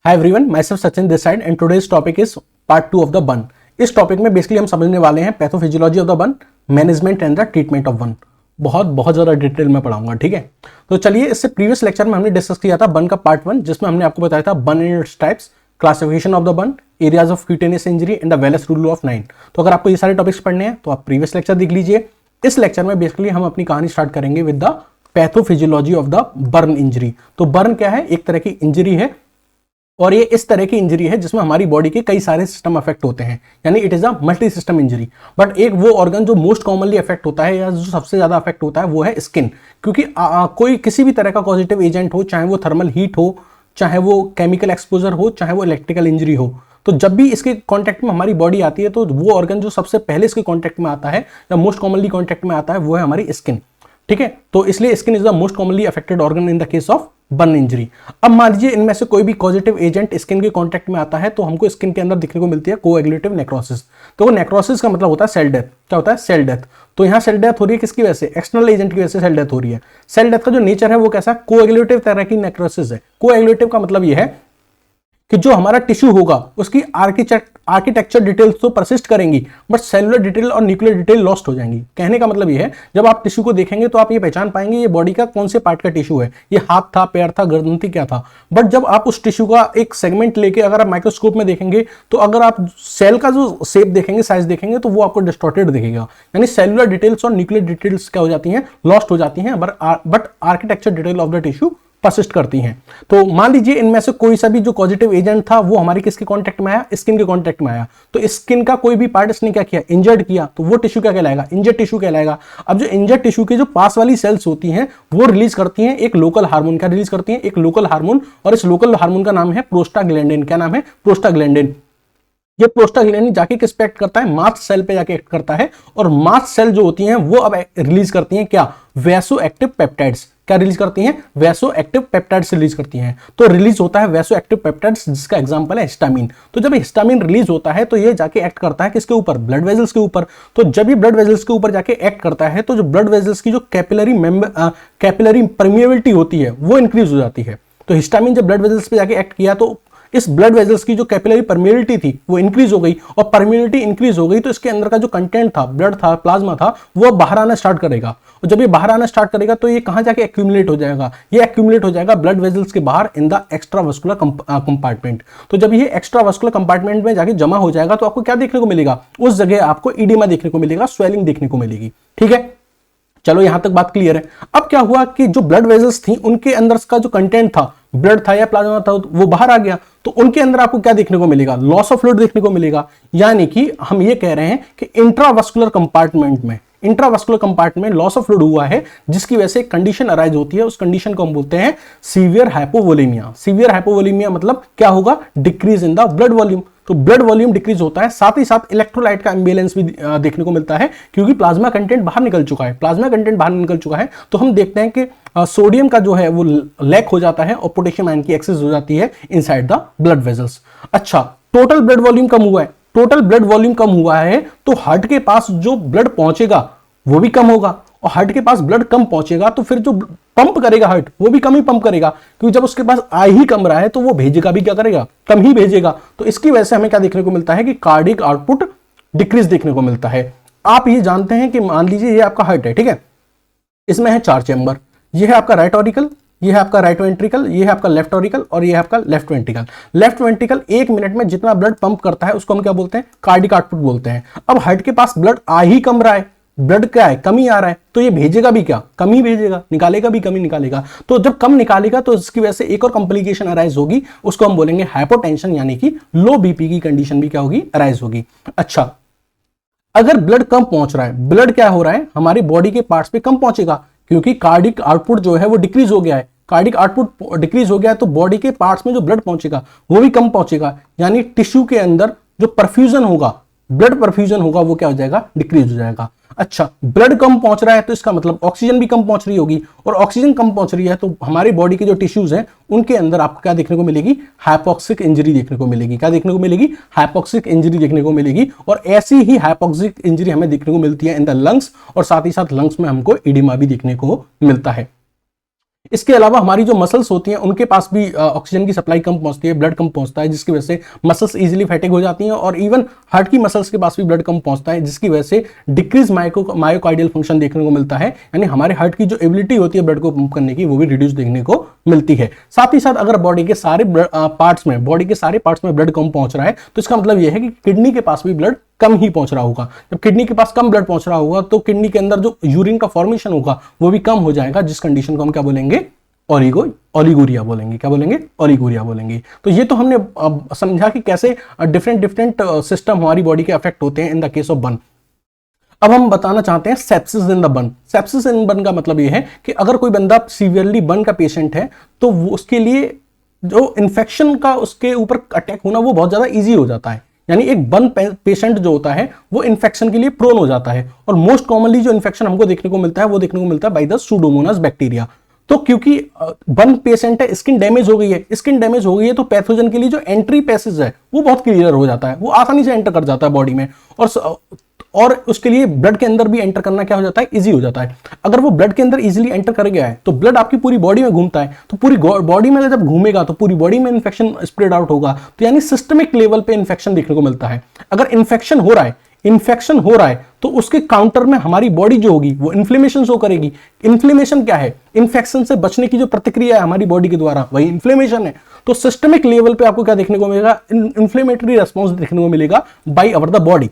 Hi everyone, my self Sachin this side and today's topic is part 2 of the burn. इस topic में basically हम समझने वाले हैं pathophysiology of the burn, management and the treatment of burn. बहुत ज़्यादा detail में पढ़ाऊंगा, ठीक है। तो चलिए, इससे प्रीवियस लेक्चर में हमने डिस्कस किया था बर्न का पार्ट 1, जिसमें हमने आपको बताया था burn and its types, classification of the burn, areas of cutaneous injury and the Wallace rule of 9। तो अगर आपको ये सारे टॉपिक्स पढ़ने हैं तो आप प्रीवियस लेक्चर देख लीजिए। इस लेक्चर में बेसिकली हम अपनी कहानी स्टार्ट करेंगे with the pathophysiology of the burn injury. तो बर्न क्या है? एक तरह की इंजरी है, और ये इस तरह की इंजरी है जिसमें हमारी बॉडी के कई सारे सिस्टम अफेक्ट होते हैं, यानी it is a multi system injury. But एक वो ऑर्गन जो मोस्ट कॉमनली अफेक्ट होता है या जो सबसे ज्यादा अफेक्ट होता है वो है स्किन, क्योंकि कोई किसी भी तरह का पॉजिटिव एजेंट हो, चाहे वो थर्मल हीट हो, चाहे वो केमिकल एक्सपोजर हो, चाहे वो इलेक्ट्रिकल इंजरी हो, तो जब भी इसके कांटेक्ट में हमारी बॉडी आती है तो वो ऑर्गन जो सबसे पहले इसके कांटेक्ट में आता है या मोस्ट कॉमनली कांटेक्ट में आता है वो है हमारी स्किन, ठीक है। तो इसलिए skin is the most commonly affected organ in the case of burn injury. अब मान लीजिए इनमें से कोई भी पॉजिटिव एजेंट स्किन के कांटेक्ट में आता है तो हमको स्किन के अंदर दिखने को मिलती है कोएगुलेटिव नेक्रोसिस। तो वो नेक्रोसिस का मतलब होता है सेल डेथ। क्या होता है? Cell death. तो यहाँ सेल डेथ हो रही है किसकी वजह से? एक्सटर्नल एजेंट की वजह से सेल डेथ हो रही है। सेल डेथ का जो नेचर है वो कैसा? कोएगुलेटिव तरह की नेक्रोसिस है। कोएगुलेटिव का मतलब ये है कि जो हमारा टिश्यू होगा उसकी आर्किटेक्चर डिटेल्स तो परसिस्ट करेंगी, बट सेलुलर डिटेल और न्यूक्लियर डिटेल लॉस्ट हो जाएंगी। कहने का मतलब ये है, जब आप टिश्यू को देखेंगे तो आप ये पहचान पाएंगे ये बॉडी का कौन से पार्ट का टिश्यू है, ये हाथ था, पैर था, गर्दन थी, क्या था। बट जब आप उस टिश्यू का एक सेगमेंट लेके अगर आप माइक्रोस्कोप में देखेंगे तो अगर आप सेल का जो शेप देखेंगे, साइज देखेंगे, तो वो आपको डिस्टॉर्टेड दिखेगा, यानी सेलुलर डिटेल्स और न्यूक्लियर डिटेल्स क्या हो जाती हैं? लॉस्ट हो जाती हैं, but architecture detail of the tissue persist करती हैं। तो मान लीजिए इनमें से कोई सा भी जो पॉजिटिव एजेंट था वो हमारे किसके कांटेक्ट में आया? स्किन के कांटेक्ट में आया। तो स्किन का कोई भी पार्ट इसने क्या किया? इंजर्ड किया, तो वो टिश्यू क्या कहलाएगा? इंजर्ड टिश्यू कहलाएगा। अब जो इंजर्ड टिश्यू के जो पास वाली सेल्स होती हैं वो रिलीज करती हैं एक लोकल हार्मोन। क्या रिलीज करती हैं? एक लोकल हार्मोन, और इस लोकल हार्मोन का नाम है प्रोस्टाग्लैंडिन। क्या नाम है? प्रोस्टाग्लैंडिन। ये प्रोस्टाग्लैंडिन जाके किस पे एक्ट करता है? मास्ट सेल पे जाके एक्ट करता है, और मास्ट सेल जो होती हैं वो अब रिलीज करती हैं क्या? Vaso active peptides. क्या रिलीज करती हैं? वैसो एक्टिव पेप्टाइड्स रिलीज करती हैं। तो रिलीज होता है वैसो एक्टिव पेप्टाइड्स, जिसका एग्जांपल है हिस्टामिन। तो जब हिस्टामिन रिलीज होता है तो ये जाके एक्ट करता है किसके ऊपर? ब्लड वेजल्स के ऊपर। तो जब ये ब्लड वेजल्स के ऊपर जाके एक्ट करता है तो जो ब्लड वेजल्स की जो कैपिलरी परमिएबिलिटी होती है वो इंक्रीज हो जाती है। तो हिस्टामिन जब ब्लड वेजल्स पे जाके एक्ट किया तो इस ब्लड वेजल्स की जो कैपिलरी परमिएबिलिटी थी वो इंक्रीज हो गई, और परमिएबिलिटी इंक्रीज हो गई तो इसके अंदर का जो कंटेंट था, ब्लड था, प्लाज्मा था, वो बाहर आना स्टार्ट करेगा। और जब ये बाहर आना स्टार्ट करेगा तो ये कहां जाके एक्यूमुलेट हो जाएगा? ये एक्यूमुलेट हो जाएगा ब्लड वेजल्स के बाहर in the extra vascular compartment. तो जब ये एक्स्ट्रा वस्कुलर कंपार्टमेंट में जाके जमा हो जाएगा तो आपको क्या देखने को मिलेगा? उस जगह आपको इडिमा देखने को मिलेगा, स्वेलिंग देखने को मिलेगी, ठीक है। चलो यहां तक बात क्लियर है। अब क्या हुआ कि जो ब्लड वेजल्स थी उनके अंदर का जो कंटेंट था, ब्लड था या प्लाज्मा था, वो बाहर आ गया, तो उनके अंदर आपको क्या देखने को मिलेगा? लॉस ऑफ फ्लूइड देखने को मिलेगा। यानी कि हम ये कह रहे हैं कि इंट्रावस्कुलर कंपार्टमेंट में लॉस ऑफ फ्लूइड हुआ है, जिसकी वजह से एक कंडीशन अराइज होती है। उस कंडीशन को हम बोलते हैं सीवियर हाइपोवोलेमिया। सीवियर हाइपोवोलेमिया मतलब क्या होगा? Decrease in the blood volume. तो ब्लड वॉल्यूम डिक्रीज होता है, साथ ही साथ इलेक्ट्रोलाइट का इम्बैलेंस भी देखने को मिलता है, क्योंकि प्लाज्मा कंटेंट बाहर निकल चुका है। तो हम देखते हैं कि सोडियम का जो है वो लैक हो जाता है और पोटेशियम आयन की एक्सेस हो जाती है इनसाइड द ब्लड वेजल्स। अच्छा, टोटल ब्लड वॉल्यूम कम हुआ है। टोटल ब्लड वॉल्यूम कम हुआ है तो हार्ट के पास जो ब्लड पहुंचेगा वो भी कम होगा, और हार्ट के पास ब्लड कम पहुंचेगा तो फिर जो पंप करेगा हार्ट वो भी कम ही पंप करेगा, क्योंकि जब उसके पास आ ही कम रहा है तो वो भेजेगा भी क्या करेगा? कम ही भेजेगा। तो इसकी वजह से हमें क्या देखने को मिलता है कि कार्डियक आउटपुट डिक्रीज देखने को मिलता है। आप ये जानते हैं कि मान लीजिए ये आपका हार्ट है, ठीक है, इसमें है 4 चैम्बर। ये है आपका राइट ऑरिकल, ये है आपका राइट वेंट्रिकल, ये है आपका लेफ्ट ऑरिकल, और ये है आपका left ventricle. Left ventricle 1 minute में जितना ब्लड पंप करता है उसको हम क्या बोलते हैं? कार्डियक आउटपुट बोलते हैं। अब हार्ट के पास ब्लड आ ही कम रहा है, ब्लड क्या है? कमी आ रहा है, तो ये भेजेगा भी क्या? कम ही भेजेगा, निकालेगा भी कम ही निकालेगा। तो जब कम निकालेगा तो इसकी वजह से एक और कॉम्प्लिकेशन अराइज होगी, उसको हम बोलेंगे हाइपोटेंशन, यानी कि लो बीपी की कंडीशन भी क्या होगी? अराइज होगी। अच्छा, अगर ब्लड कम पहुंच रहा है, ब्लड क्या हो रहा है? हमारी बॉडी के पार्ट्स पे कम पहुंचेगा, क्योंकि कार्डियक आउटपुट जो है वो डिक्रीज हो गया है। कार्डियक आउटपुट डिक्रीज हो गया है तो बॉडी के पार्ट्स में जो ब्लड पहुंचेगा वो भी कम पहुंचेगा, यानी टिश्यू के अंदर जो परफ्यूजन होगा, ब्लड परफ्यूजन होगा, वो क्या हो जाएगा? डिक्रीज हो जाएगा। अच्छा, ब्लड कम पहुंच रहा है तो इसका मतलब ऑक्सीजन भी कम पहुंच रही होगी, और ऑक्सीजन कम पहुंच रही है तो हमारी बॉडी के जो टिश्यूज हैं उनके अंदर आपको क्या देखने को मिलेगी? हाइपोक्सिक इंजरी देखने को मिलेगी। क्या देखने को मिलेगी? हाइपोक्सिक इंजरी देखने को मिलेगी। और ऐसी ही हाइपोक्सिक इंजरी हमें देखने को मिलती है इन द लंग्स, और साथ ही साथ लंग्स में हमको इडिमा भी देखने को मिलता है। इसके अलावा हमारी जो मसल्स होती हैं उनके पास भी ऑक्सीजन की सप्लाई कम पहुंचती है, ब्लड कम पहुंचता है, जिसकी वजह से मसल्स इजीली फैटिग हो जाती हैं, और इवन हार्ट की मसल्स के पास भी ब्लड कम पहुंचता है, जिसकी वजह से डिक्रीज मायोकार्डियल फंक्शन देखने को मिलता है, यानी हमारे हार्ट की जो एबिलिटी होती है ब्लड को पंप करने की वो भी रिड्यूस देखने को मिलती है। साथ ही साथ अगर बॉडी के सारे पार्ट्स में ब्लड कम पहुंच रहा है तो इसका मतलब यह है कि किडनी के पास भी ब्लड कम ही पहुंच रहा होगा। जब किडनी के पास कम ब्लड पहुंच रहा होगा तो किडनी के अंदर जो यूरिन का फॉर्मेशन होगा वो भी कम हो जाएगा, जिस कंडीशन को हम क्या बोलेंगे, ओलिगोरिया बोलेंगे। क्या बोलेंगे? ओलिगोरिया बोलेंगे। तो ये तो हमने समझा कि कैसे डिफरेंट सिस्टम हमारी बॉडी के अफेक्ट होते हैं in the case of burn. अब हम बताना चाहते हैं sepsis in the burn. Sepsis in burn का मतलब ये है कि अगर कोई बंदा सीवियरली बर्न का पेशेंट है तो वो उसके लिए जो इन्फेक्शन का उसके ऊपर अटैक होना वो बहुत ज्यादा इजी हो जाता है। यानी एक बर्न पेशेंट जो होता है वो इन्फेक्शन के लिए प्रोन हो जाता है, और मोस्ट कॉमनली जो इन्फेक्शन हमको देखने को मिलता है वो देखने को मिलता है बाय द सूडोमोनास बैक्टीरिया। तो क्योंकि बर्न पेशेंट है, स्किन डैमेज हो गई है, तो पैथोजन के लिए जो एंट्री पैसेज है वो बहुत क्लियर हो जाता है, वो आसानी से एंटर कर जाता है बॉडी में, और उसके लिए ब्लड के अंदर भी एंटर करना क्या हो जाता है, इजी हो जाता है। अगर वो ब्लड के अंदर इजीली एंटर कर गया है तो ब्लड आपकी पूरी बॉडी में घूमता है, तो पूरी बॉडी में जब घूमेगा तो पूरी बॉडी में इन्फेक्शन स्प्रेड आउट होगा, तो यानी सिस्टमिक लेवल पे इन्फेक्शन देखने को मिलता है। अगर इन्फेक्शन हो रहा है तो उसके काउंटर में हमारी बॉडी जो होगी वो इन्फ्लेमेशन शो करेगी। इन्फ्लेमेशन क्या है? इन्फेक्शन से बचने की जो प्रतिक्रिया है हमारी बॉडी के द्वारा, वही इन्फ्लेमेशन है। तो सिस्टमिक लेवल पे आपको क्या देखने को मिलेगा? इन्फ्लेमेटरी रेस्पॉन्स देखने को मिलेगा बाय अवर द बॉडी।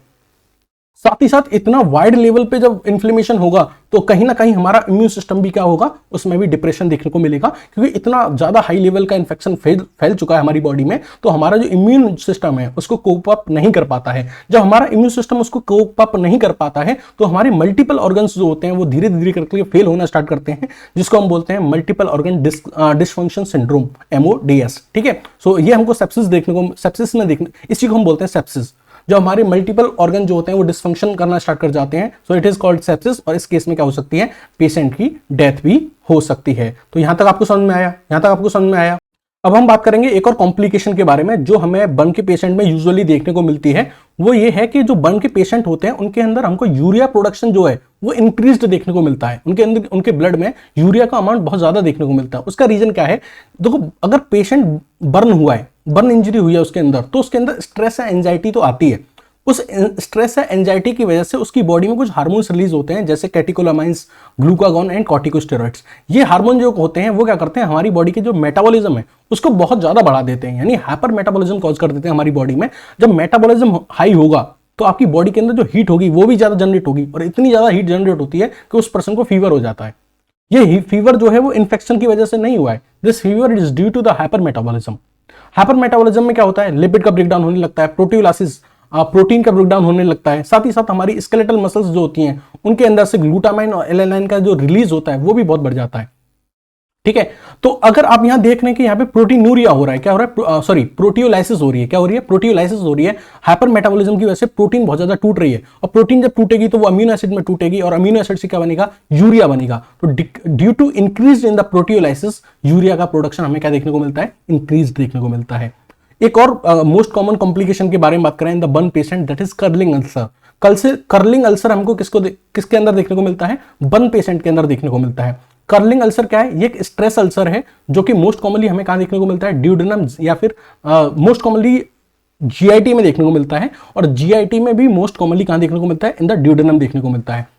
साथ ही साथ इतना वाइड लेवल पे जब इन्फ्लेमेशन होगा तो कहीं ना कहीं हमारा इम्यून सिस्टम भी क्या होगा, उसमें भी डिप्रेशन देखने को मिलेगा, क्योंकि इतना ज्यादा हाई लेवल का इन्फेक्शन फैल चुका है हमारी बॉडी में, तो हमारा जो इम्यून सिस्टम है उसको कोप अप नहीं कर पाता है। जब हमारा इम्यून सिस्टम उसको कोप अप नहीं कर पाता है तो हमारे मल्टीपल ऑर्गन्स जो होते हैं वो धीरे धीरे करके फेल होना स्टार्ट करते हैं, जिसको हम बोलते हैं multiple organ dysfunction syndrome, MODS। ठीक है, सो ये हमको सेप्सिस में देखने, इसी को हम बोलते हैं सेप्सिस। जो हमारे मल्टीपल ऑर्गन जो होते हैं वो डिसफंक्शन करना स्टार्ट कर जाते हैं, so it is called sepsis, और इस केस में क्या हो सकती है, पेशेंट की डेथ भी हो सकती है। तो यहां तक आपको समझ में आया? अब हम बात करेंगे एक और कॉम्प्लिकेशन के बारे में जो हमें बर्न के पेशेंट में यूजुअली देखने को मिलती है। वो ये है कि जो बर्न के पेशेंट होते हैं उनके अंदर हमको यूरिया प्रोडक्शन जो है वो इंक्रीज्ड देखने को मिलता है। उनके अंदर, उनके ब्लड में यूरिया का अमाउंट बहुत ज्यादा देखने को मिलता है। उसका रीजन क्या है? देखो, अगर पेशेंट बर्न इंजरी हुई है उसके अंदर, तो उसके अंदर स्ट्रेस या एंजाइटी तो आती है। उस स्ट्रेस या एंजाइटी की वजह से उसकी बॉडी में कुछ हार्मोन्स रिलीज होते हैं, जैसे कैटेकोलामाइंस, ग्लूकागॉन एंड कॉर्टिकोस्टेरॉइड्स। ये हार्मोन जो होते हैं वो क्या करते हैं, हमारी बॉडी के जो मेटाबॉलिज्म है उसको बहुत ज्यादा बढ़ा देते हैं, यानी हाइपर मेटाबॉलिज्म कॉज कर देते हैं हमारी बॉडी में। जब मेटाबॉलिज्म हाई होगा तो आपकी बॉडी के अंदर जो हीट होगी वो भी ज्यादा जनरेट होगी, और इतनी ज्यादा हीट जनरेट होती है कि उस पर्सन को फीवर हो जाता है। ये फीवर जो है वो इन्फेक्शन की वजह से नहीं हुआ है, this fever is due to the hyper metabolism. Hyper metabolism में क्या होता है, लिपिड का ब्रेकडाउन होने लगता है, प्रोटीओलाइसिस, प्रोटीन का ब्रेकडाउन होने लगता है। साथ ही साथ हमारी स्केलेटल मसल्स जो होती हैं उनके अंदर से ग्लूटामाइन और एलानाइन का जो रिलीज होता है वो भी बहुत बढ़ जाता है। ठीक है, तो अगर आप यहां देख रहे हैं कि यहां पे प्रोटीनूरिया हो रहा है, क्या हो रहा है, सॉरी, प्रोटियोलाइसिस हो रही है। क्या हो रही है? प्रोटियोलाइसिस हो रही है। हाइपर मेटाबॉलिज्म की वजह से प्रोटीन बहुत ज्यादा टूट रही है, और प्रोटीन जब टूटेगी तो वो अमीनो एसिड में टूटेगी, और अमीनो एसिड से क्या बनेगा, यूरिया बनेगा। तो due to increase in the proteolysis, urea का प्रोडक्शन हमें क्या देखने को मिलता है, इंक्रीज देखने को मिलता है। एक और मोस्ट कॉमन कॉम्प्लिकेशन के बारे में बात करें in the burn patient, that is curling ulcer. Curling ulcer हमको किसके अंदर देखने को मिलता है, बर्न पेशेंट के अंदर देखने को मिलता है। कर्लिंग अल्सर क्या है? ये एक स्ट्रेस अल्सर है जो कि मोस्ट कॉमनली हमें कहां देखने को मिलता है, ड्यूडेनम, या फिर मोस्ट कॉमनली GIT में देखने को मिलता है, और GIT में भी मोस्ट कॉमनली कहां देखने को मिलता है, इन द ड्यूडेनम देखने को मिलता है।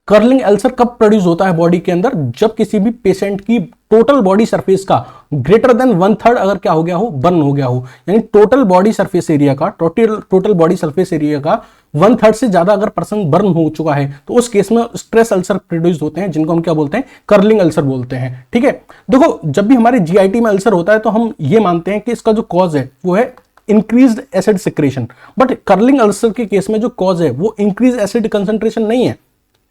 कर्लिंग अल्सर कब प्रोड्यूस होता है बॉडी के अंदर, जब किसी भी पेशेंट की टोटल बॉडी सरफेस का ग्रेटर देन 1/3 अगर क्या हो गया हो, बर्न हो गया हो, यानी टोटल बॉडी सरफेस एरिया का 1/3 से ज्यादा अगर पर्सन बर्न हो चुका है तो उस केस में स्ट्रेस अल्सर प्रोड्यूस होते हैं, जिनको हम क्या बोलते हैं, कर्लिंग अल्सर बोलते हैं। ठीक है, देखो, जब भी हमारे GIT में अल्सर होता है तो हम ये मानते हैं कि इसका जो कॉज है वो है increased acid secretion, but curling ulcer के केस में जो कॉज है वो इंक्रीज एसिड कंसंट्रेशन नहीं है,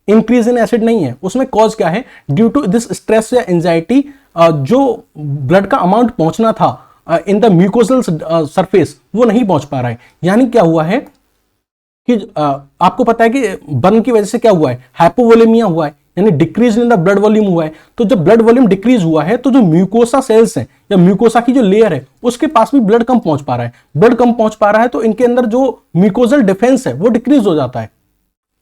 इंक्रीज इन एसिड नहीं है। उसमें कॉज क्या है, ड्यू टू दिस स्ट्रेस या एंजाइटी, जो ब्लड का अमाउंट पहुंचना था इन द म्यूकोसल सरफेस वो नहीं पहुंच पा रहा है। यानी क्या हुआ है कि आपको पता है कि बर्न की वजह से क्या हुआ है, हाइपोवोलेमिया हुआ है, यानी decrease in the blood volume हुआ है। तो जब ब्लड वॉल्यूम डिक्रीज हुआ है तो जो म्यूकोसा सेल्स हैं या म्यूकोसा की जो लेयर है उसके पास भी ब्लड कम पहुंच पा रहा है। ब्लड कम पहुंच पा रहा है तो इनके अंदर जो म्यूकोजल डिफेंस है वो डिक्रीज हो जाता है।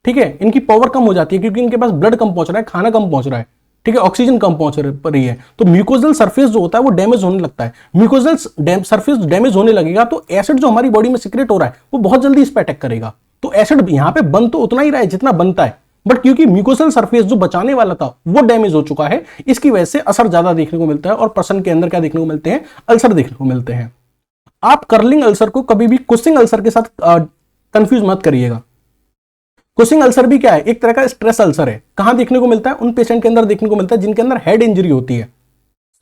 ठीक है, इनकी पावर कम हो जाती है क्योंकि इनके पास ब्लड कम पहुंच रहा है, खाना कम पहुंच रहा है। ठीक है, ऑक्सीजन कम पहुंच रही है, तो म्यूकोजल सरफेस जो होता है वो डैमेज होने लगता है। म्यूकोजल सरफेस डैमेज होने लगेगा तो एसिड जो हमारी बॉडी में सिक्रेट हो रहा है वो बहुत जल्दी इस पर अटैक करेगा। तो एसिड यहाँ पे बन तो उतना ही रहा है जितना बनता है, बट क्योंकि म्यूकोसल सरफेस जो बचाने वाला था वो डैमेज हो चुका है, इसकी वजह से असर ज्यादा देखने को मिलता है और पर्सन के अंदर क्या देखने को मिलते हैं, अल्सर देखने को मिलते हैं। आप कर्लिंग अल्सर को कभी भी कुशिंग अल्सर के साथ कंफ्यूज मत करिएगा। कुशिंग अल्सर भी क्या है, एक तरह का स्ट्रेस अल्सर है। कहां देखने को मिलता है, उन पेशेंट के अंदर देखने को मिलता है जिनके अंदर हेड इंजरी होती है,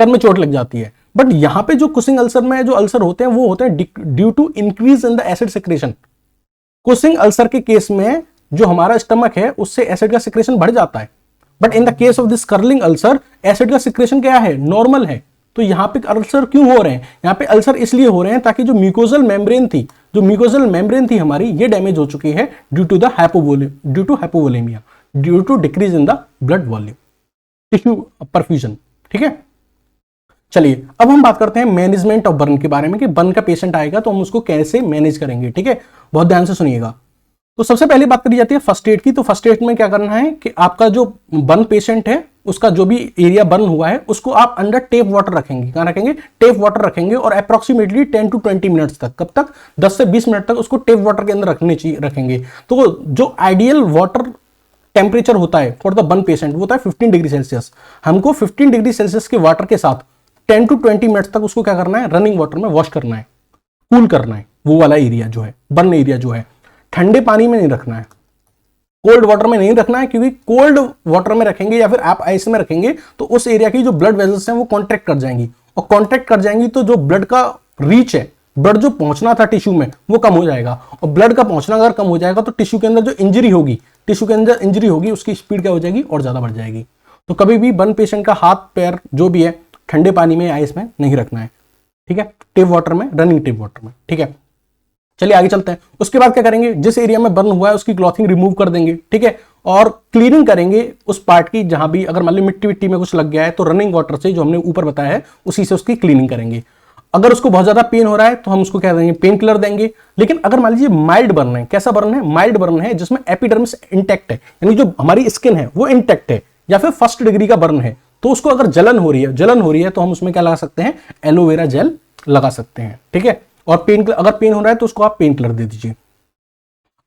सर में चोट लग जाती है। बट यहां पे जो कुशिंग अल्सर में जो अल्सर होते हैं वो होते हैं due to increase in the acid secretion. Cushing ulcer के केस में जो हमारा स्टमक है उससे एसिड का सिक्रेशन बढ़ जाता है, but in the case of this curling ulcer acid का सिक्रेशन क्या है, नॉर्मल है। तो यहां पे अल्सर क्यों हो रहे हैं, यहां पे अल्सर इसलिए हो रहे हैं ताकि जो म्यूकोजल मेम्ब्रेन थी हमारी, ये डैमेज हो चुकी है due to hypovolemia, due to decrease in the blood volume, tissue perfusion. ठीक है, चलिए अब हम बात करते हैं मैनेजमेंट ऑफ बर्न के बारे में कि बर्न का पेशेंट आएगा तो हम उसको कैसे मैनेज करेंगे। ठीक है, बहुत ध्यान से सुनिएगा। तो सबसे पहले बात करी जाती है फर्स्ट एड की। तो फर्स्ट एड में क्या करना है कि आपका जो बर्न पेशेंट है उसका जो भी एरिया बर्न हुआ है उसको आप अंडर टेप वाटर रखेंगे। कहां रखेंगे, टेप वाटर रखेंगे, और अप्रोक्सीमेटली 10 to 20 मिनट्स तक, कब तक, 10 से 20 मिनट तक उसको टेप वाटर के अंदर रखेंगे। तो जो आइडियल वाटर टेम्परेचर होता है फॉर द बर्न पेशेंट वो होता है 15 डिग्री सेल्सियस। हमको 15 डिग्री सेल्सियस के वाटर के साथ 10 to 20 मिनट्स तक उसको क्या करना है, रनिंग वाटर में वॉश करना है, कूल करना है वो वाला एरिया जो है, बर्न एरिया जो है। ठंडे पानी में नहीं रखना है, कोल्ड वाटर में नहीं रखना है, क्योंकि कोल्ड वाटर में रखेंगे या फिर आप आइस में रखेंगे तो उस एरिया की जो ब्लड वेजल्स हैं वो कॉन्ट्रैक्ट कर जाएंगी, और कॉन्ट्रैक्ट कर जाएंगी तो जो ब्लड का रीच है, ब्लड जो पहुंचना था टिश्यू में वो कम हो जाएगा, और ब्लड का पहुंचना अगर कम हो जाएगा तो टिश्यू के अंदर जो इंजरी होगी उसकी स्पीड क्या हो जाएगी, और ज्यादा बढ़ जाएगी। तो कभी भी बर्न पेशेंट का हाथ पैर जो भी है ठंडे पानी में आइस में नहीं रखना है। ठीक है, टेप वाटर में, रनिंग टेप वाटर में। ठीक है, चलिए आगे चलते हैं। उसके बाद क्या करेंगे, जिस एरिया में बर्न हुआ है उसकी क्लॉथिंग रिमूव कर देंगे। ठीक है, और क्लीनिंग करेंगे उस पार्ट की, जहां भी अगर मान ली मिट्टी में कुछ लग गया है तो रनिंग वाटर से, जो हमने ऊपर बताया है, उसी से उसकी क्लीनिंग करेंगे। अगर उसको बहुत ज्यादा पेन हो रहा है तो हम उसको क्या देंगे, पेन किलर देंगे। लेकिन अगर मान लीजिए माइल्ड बर्न है, कैसा बर्न है, माइल्ड बर्न है जिसमें एपिडर्मिस इंटैक्ट है, यानी जो हमारी स्किन है वो इंटैक्ट है, या फिर फर्स्ट डिग्री का बर्न है, तो उसको अगर जलन हो रही है तो हम उसमें क्या लगा सकते हैं, एलोवेरा जेल लगा सकते हैं। ठीक है, और अगर पेन हो रहा है तो उसको आप पेन किलर दे दीजिए।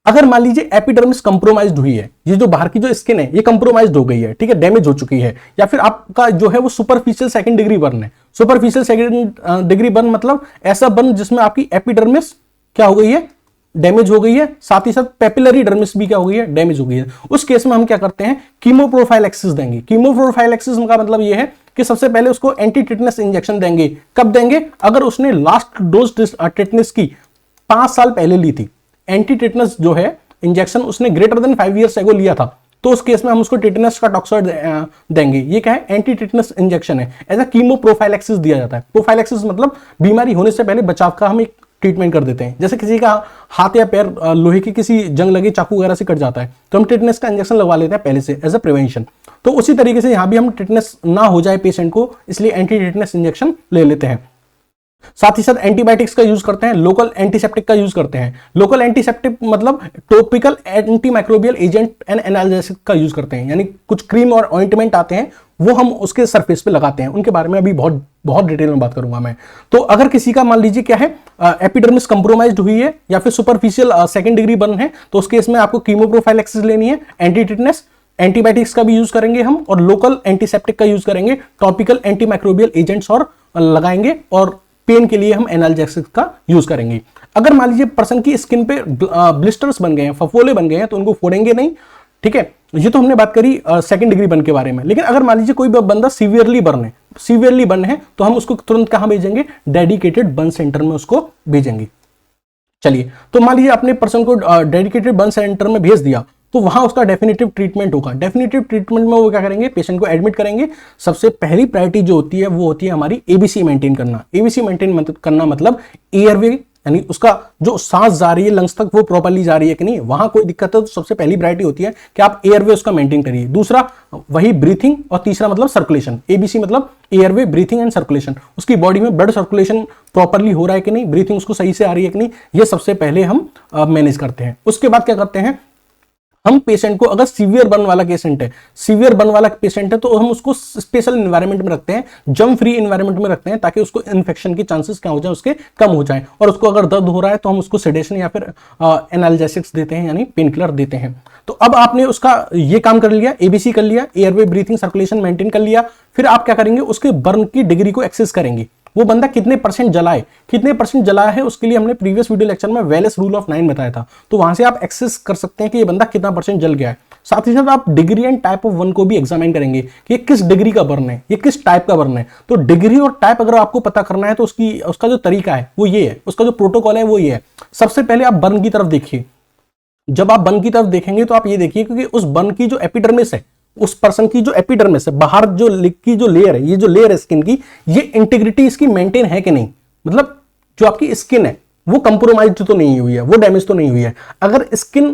अगर मान लीजिए एपिडर्मिस कंप्रोमाइज्ड हुई है, ये जो बाहर की जो स्किन है ये कंप्रोमाइज्ड हो गई है, ठीक है, डैमेज हो चुकी है, या फिर आपका जो है वो सुपरफिशियल सेकंड डिग्री बर्न है। सुपरफिशियल सेकंड डिग्री बर्न मतलब ऐसा बर्न जिसमें आपकी एपिडर्मिस क्या हो गई है, डैमेज हो गई है, साथ ही साथ पेपिलरी डर्मिस भी क्या हो गई है, डैमेज हो गई है। उस केस में हम क्या करते हैं, कीमोप्रोफाइलैक्सिस देंगे। कीमोप्रोफाइलैक्सिस का मतलब ये है कि सबसे पहले उसको एंटी टिटनस इंजेक्शन देंगे। कब देंगे, अगर उसने लास्ट डोज टिटनस की 5 साल पहले ली थी, एंटी टिटनस जो है इंजेक्शन उसने ग्रेटर देन 5 ईयर्स एगो लिया था, तो उस केस में हम उसको टिटनस का टॉक्सॉइड देंगे। ये क्या है, एंटी टिटनस इंजेक्शन है। ऐसा कीमोप्रोफाइलैक्सिस दिया जाता है। प्रोफाइलैक्सिस मतलब बीमारी होने से पहले बचाव का हम एक ट्रीटमेंट कर देते हैं। जैसे किसी का हाथ या पैर लोहे की किसी जंग लगी चाकू वगैरह से कट जाता है तो हम टिटनेस का इंजेक्शन लगवा लेते हैं पहले से एज अ प्रिवेंशन। तो उसी तरीके से यहां भी हम टिटनेस ना हो जाए पेशेंट को, इसलिए एंटी टिटनेस इंजेक्शन ले लेते हैं। साथ ही साथ एंटीबायोटिक्स का यूज करते हैं, लोकल एंटीसेप्टिक का यूज करते हैं। लोकल एंटीसेप्टिक मतलब topical antimicrobial agent and analgesic का यूज करते हैं, यानी कुछ क्रीम और ऑइंटमेंट आते हैं वो हम उसके सरफेस पे लगाते हैं। उनके बारे में अभी बहुत डिटेल में बात करूंगा मैं। तो अगर किसी का मान लीजिए क्या है, एपिडर्मिस कंप्रोमाइज्ड हुई है या फिर सुपरफिशियल सेकंड डिग्री बर्न है, तो उस केस में आपको कीमोप्रोफाइलैक्सिस लेनी है, एंटी टिटनेस, एंटीबायोटिक्स का भी यूज करेंगे हम, और लोकल एंटीसेप्टिक का यूज करेंगे, टॉपिकल एंटीमाइक्रोबियल एजेंट्स और लगाएंगे, और पेन के लिए हम एनाल्जेसिक का यूज करेंगे। अगर मान लीजिए पर्सन की स्किन पे ब्लिस्टर्स बन गए हैं, फफोले बन गए हैं, तो उनको फोड़ेंगे नहीं। ठीक है, ये तो हमने बात करी सेकंड डिग्री बर्न के बारे में। लेकिन अगर मान लीजिए कोई बंदा सीवियरली बर्न है तो हम उसको तुरंत कहां भेजेंगे, डेडिकेटेड बर्न सेंटर में उसको भेजेंगे। चलिए, तो मान लीजिए अपने पर्सन को डेडिकेटेड बर्न सेंटर में भेज दिया, तो वहां उसका डेफिनेटिव ट्रीटमेंट होगा। डेफिनेटिव ट्रीटमेंट में वो क्या करेंगे, पेशेंट को एडमिट करेंगे। सबसे पहली प्रायोरिटी जो होती है वो होती है हमारी एबीसी मेंटेन करना। एबीसी मेंटेन करना मतलब एयरवे, यानी उसका जो सांस जा रही है लंग्स तक वो प्रॉपर्ली जा रही है कि नहीं, वहां कोई दिक्कत है तो सबसे पहली प्रायोरिटी होती है कि आप एयरवे उसका मेंटेन करिए। दूसरा वही ब्रीथिंग, और तीसरा मतलब सर्कुलेशन। एबीसी मतलब एयरवे, ब्रीथिंग एंड सर्कुलेशन। उसकी बॉडी में ब्लड सर्कुलेशन प्रॉपर्ली हो रहा है कि नहीं, ब्रीथिंग उसको सही से आ रही है कि नहीं, ये सबसे पहले हम मैनेज करते हैं। उसके बाद क्या करते हैं, हम पेशेंट को, अगर सीवियर बर्न वाला पेशेंट है, सीवियर बर्न वाला पेशेंट है, तो हम उसको स्पेशल इन्वायरमेंट में रखते हैं, जर्म फ्री इन्वायरमेंट में रखते हैं, ताकि उसको इन्फेक्शन की चांसेस क्या हो जाए, उसके कम हो जाए। और उसको अगर दर्द हो रहा है तो हम उसको सेडेशन या फिर एनाल्जेसिक्स देते हैं, यानी पेन किलर देते हैं। तो अब आपने उसका ये काम कर लिया, एबीसी कर लिया, एयरवे ब्रीथिंग सर्कुलेशन मेंटेन कर लिया। फिर आप क्या करेंगे, उसके बर्न की डिग्री को एक्सेस करेंगे, वो बंदा कितने परसेंट जला है, कितने परसेंट जला है, उसके लिए हमने प्रीवियस वीडियो लेक्चर में वेलेस रूल ऑफ 9 बताया था। तो वहां से आप एक्सेस कर सकते हैं कि ये बंदा कितना परसेंट जल गया है। साथ ही साथ आप degree and type of one को भी एग्जामिन करेंगे कि ये किस डिग्री का बर्न है, ये किस टाइप का बर्न है। तो डिग्री और टाइप अगर आपको पता करना है तो उसका जो तरीका है वो ये है, उसका जो प्रोटोकॉल है वो ये है। सबसे पहले आप बर्न की तरफ देखिए। जब आप बर्न की तरफ देखेंगे तो आप ये देखिए, क्योंकि उस बर्न की जो एपिडर्मिस है, उस पर्सन की जो एपिडर्मिस है, बाहर जो लिक की जो लेयर है, ये जो लेयर है स्किन की, ये इंटीग्रिटी इसकी मेंटेन है कि नहीं, मतलब जो आपकी स्किन है वो कंप्रोमाइज तो नहीं हुई है, वो डैमेज तो नहीं हुई है। अगर स्किन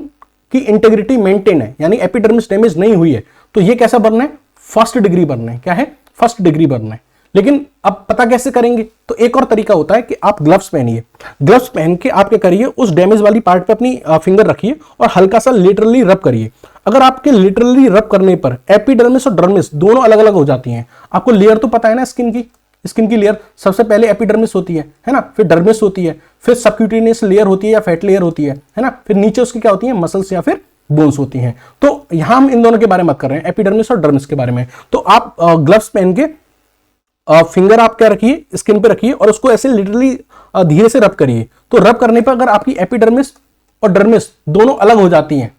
की इंटीग्रिटी मेंटेन है, यानी एपिडर्मिस डैमेज नहीं हुई है, तो ये कैसा बर्न है, फर्स्ट डिग्री बर्न है। क्या है, फर्स्ट डिग्री बर्न है। लेकिन अब पता कैसे करेंगे, तो एक और तरीका होता है कि आप ग्लव्स पहनिए, ग्लव्स पहन के आप क्या करिए, उस डैमेज वाली पार्ट पे अपनी फिंगर रखिए और हल्का सा लिटरली रब करिए। अगर आपके लिटरली रब करने पर एपिडर्मिस और डर्मिस दोनों अलग अलग हो जाती हैं, आपको लेयर तो पता है ना स्किन की लेयर, सबसे पहले एपिडर्मिस होती है ना, फिर डर्मिस होती है, फिर सबक्यूटेनियस लेयर होती है या फैट लेयर होती है ना, फिर नीचे उसकी क्या होती है, मसल्स या फिर बोन्स होती हैं। तो यहां हम इन दोनों के बारे में बात कर रहे हैं, एपिडर्मिस और डर्मिस के बारे में। तो आप ग्लव्स पहन के फिंगर आप क्या रखिए, स्किन पे रखिए और उसको ऐसे लिटरली धीरे से रब करिए। तो रब करने पर अगर आपकी एपिडर्मिस और डर्मिस दोनों अलग हो जाती हैं,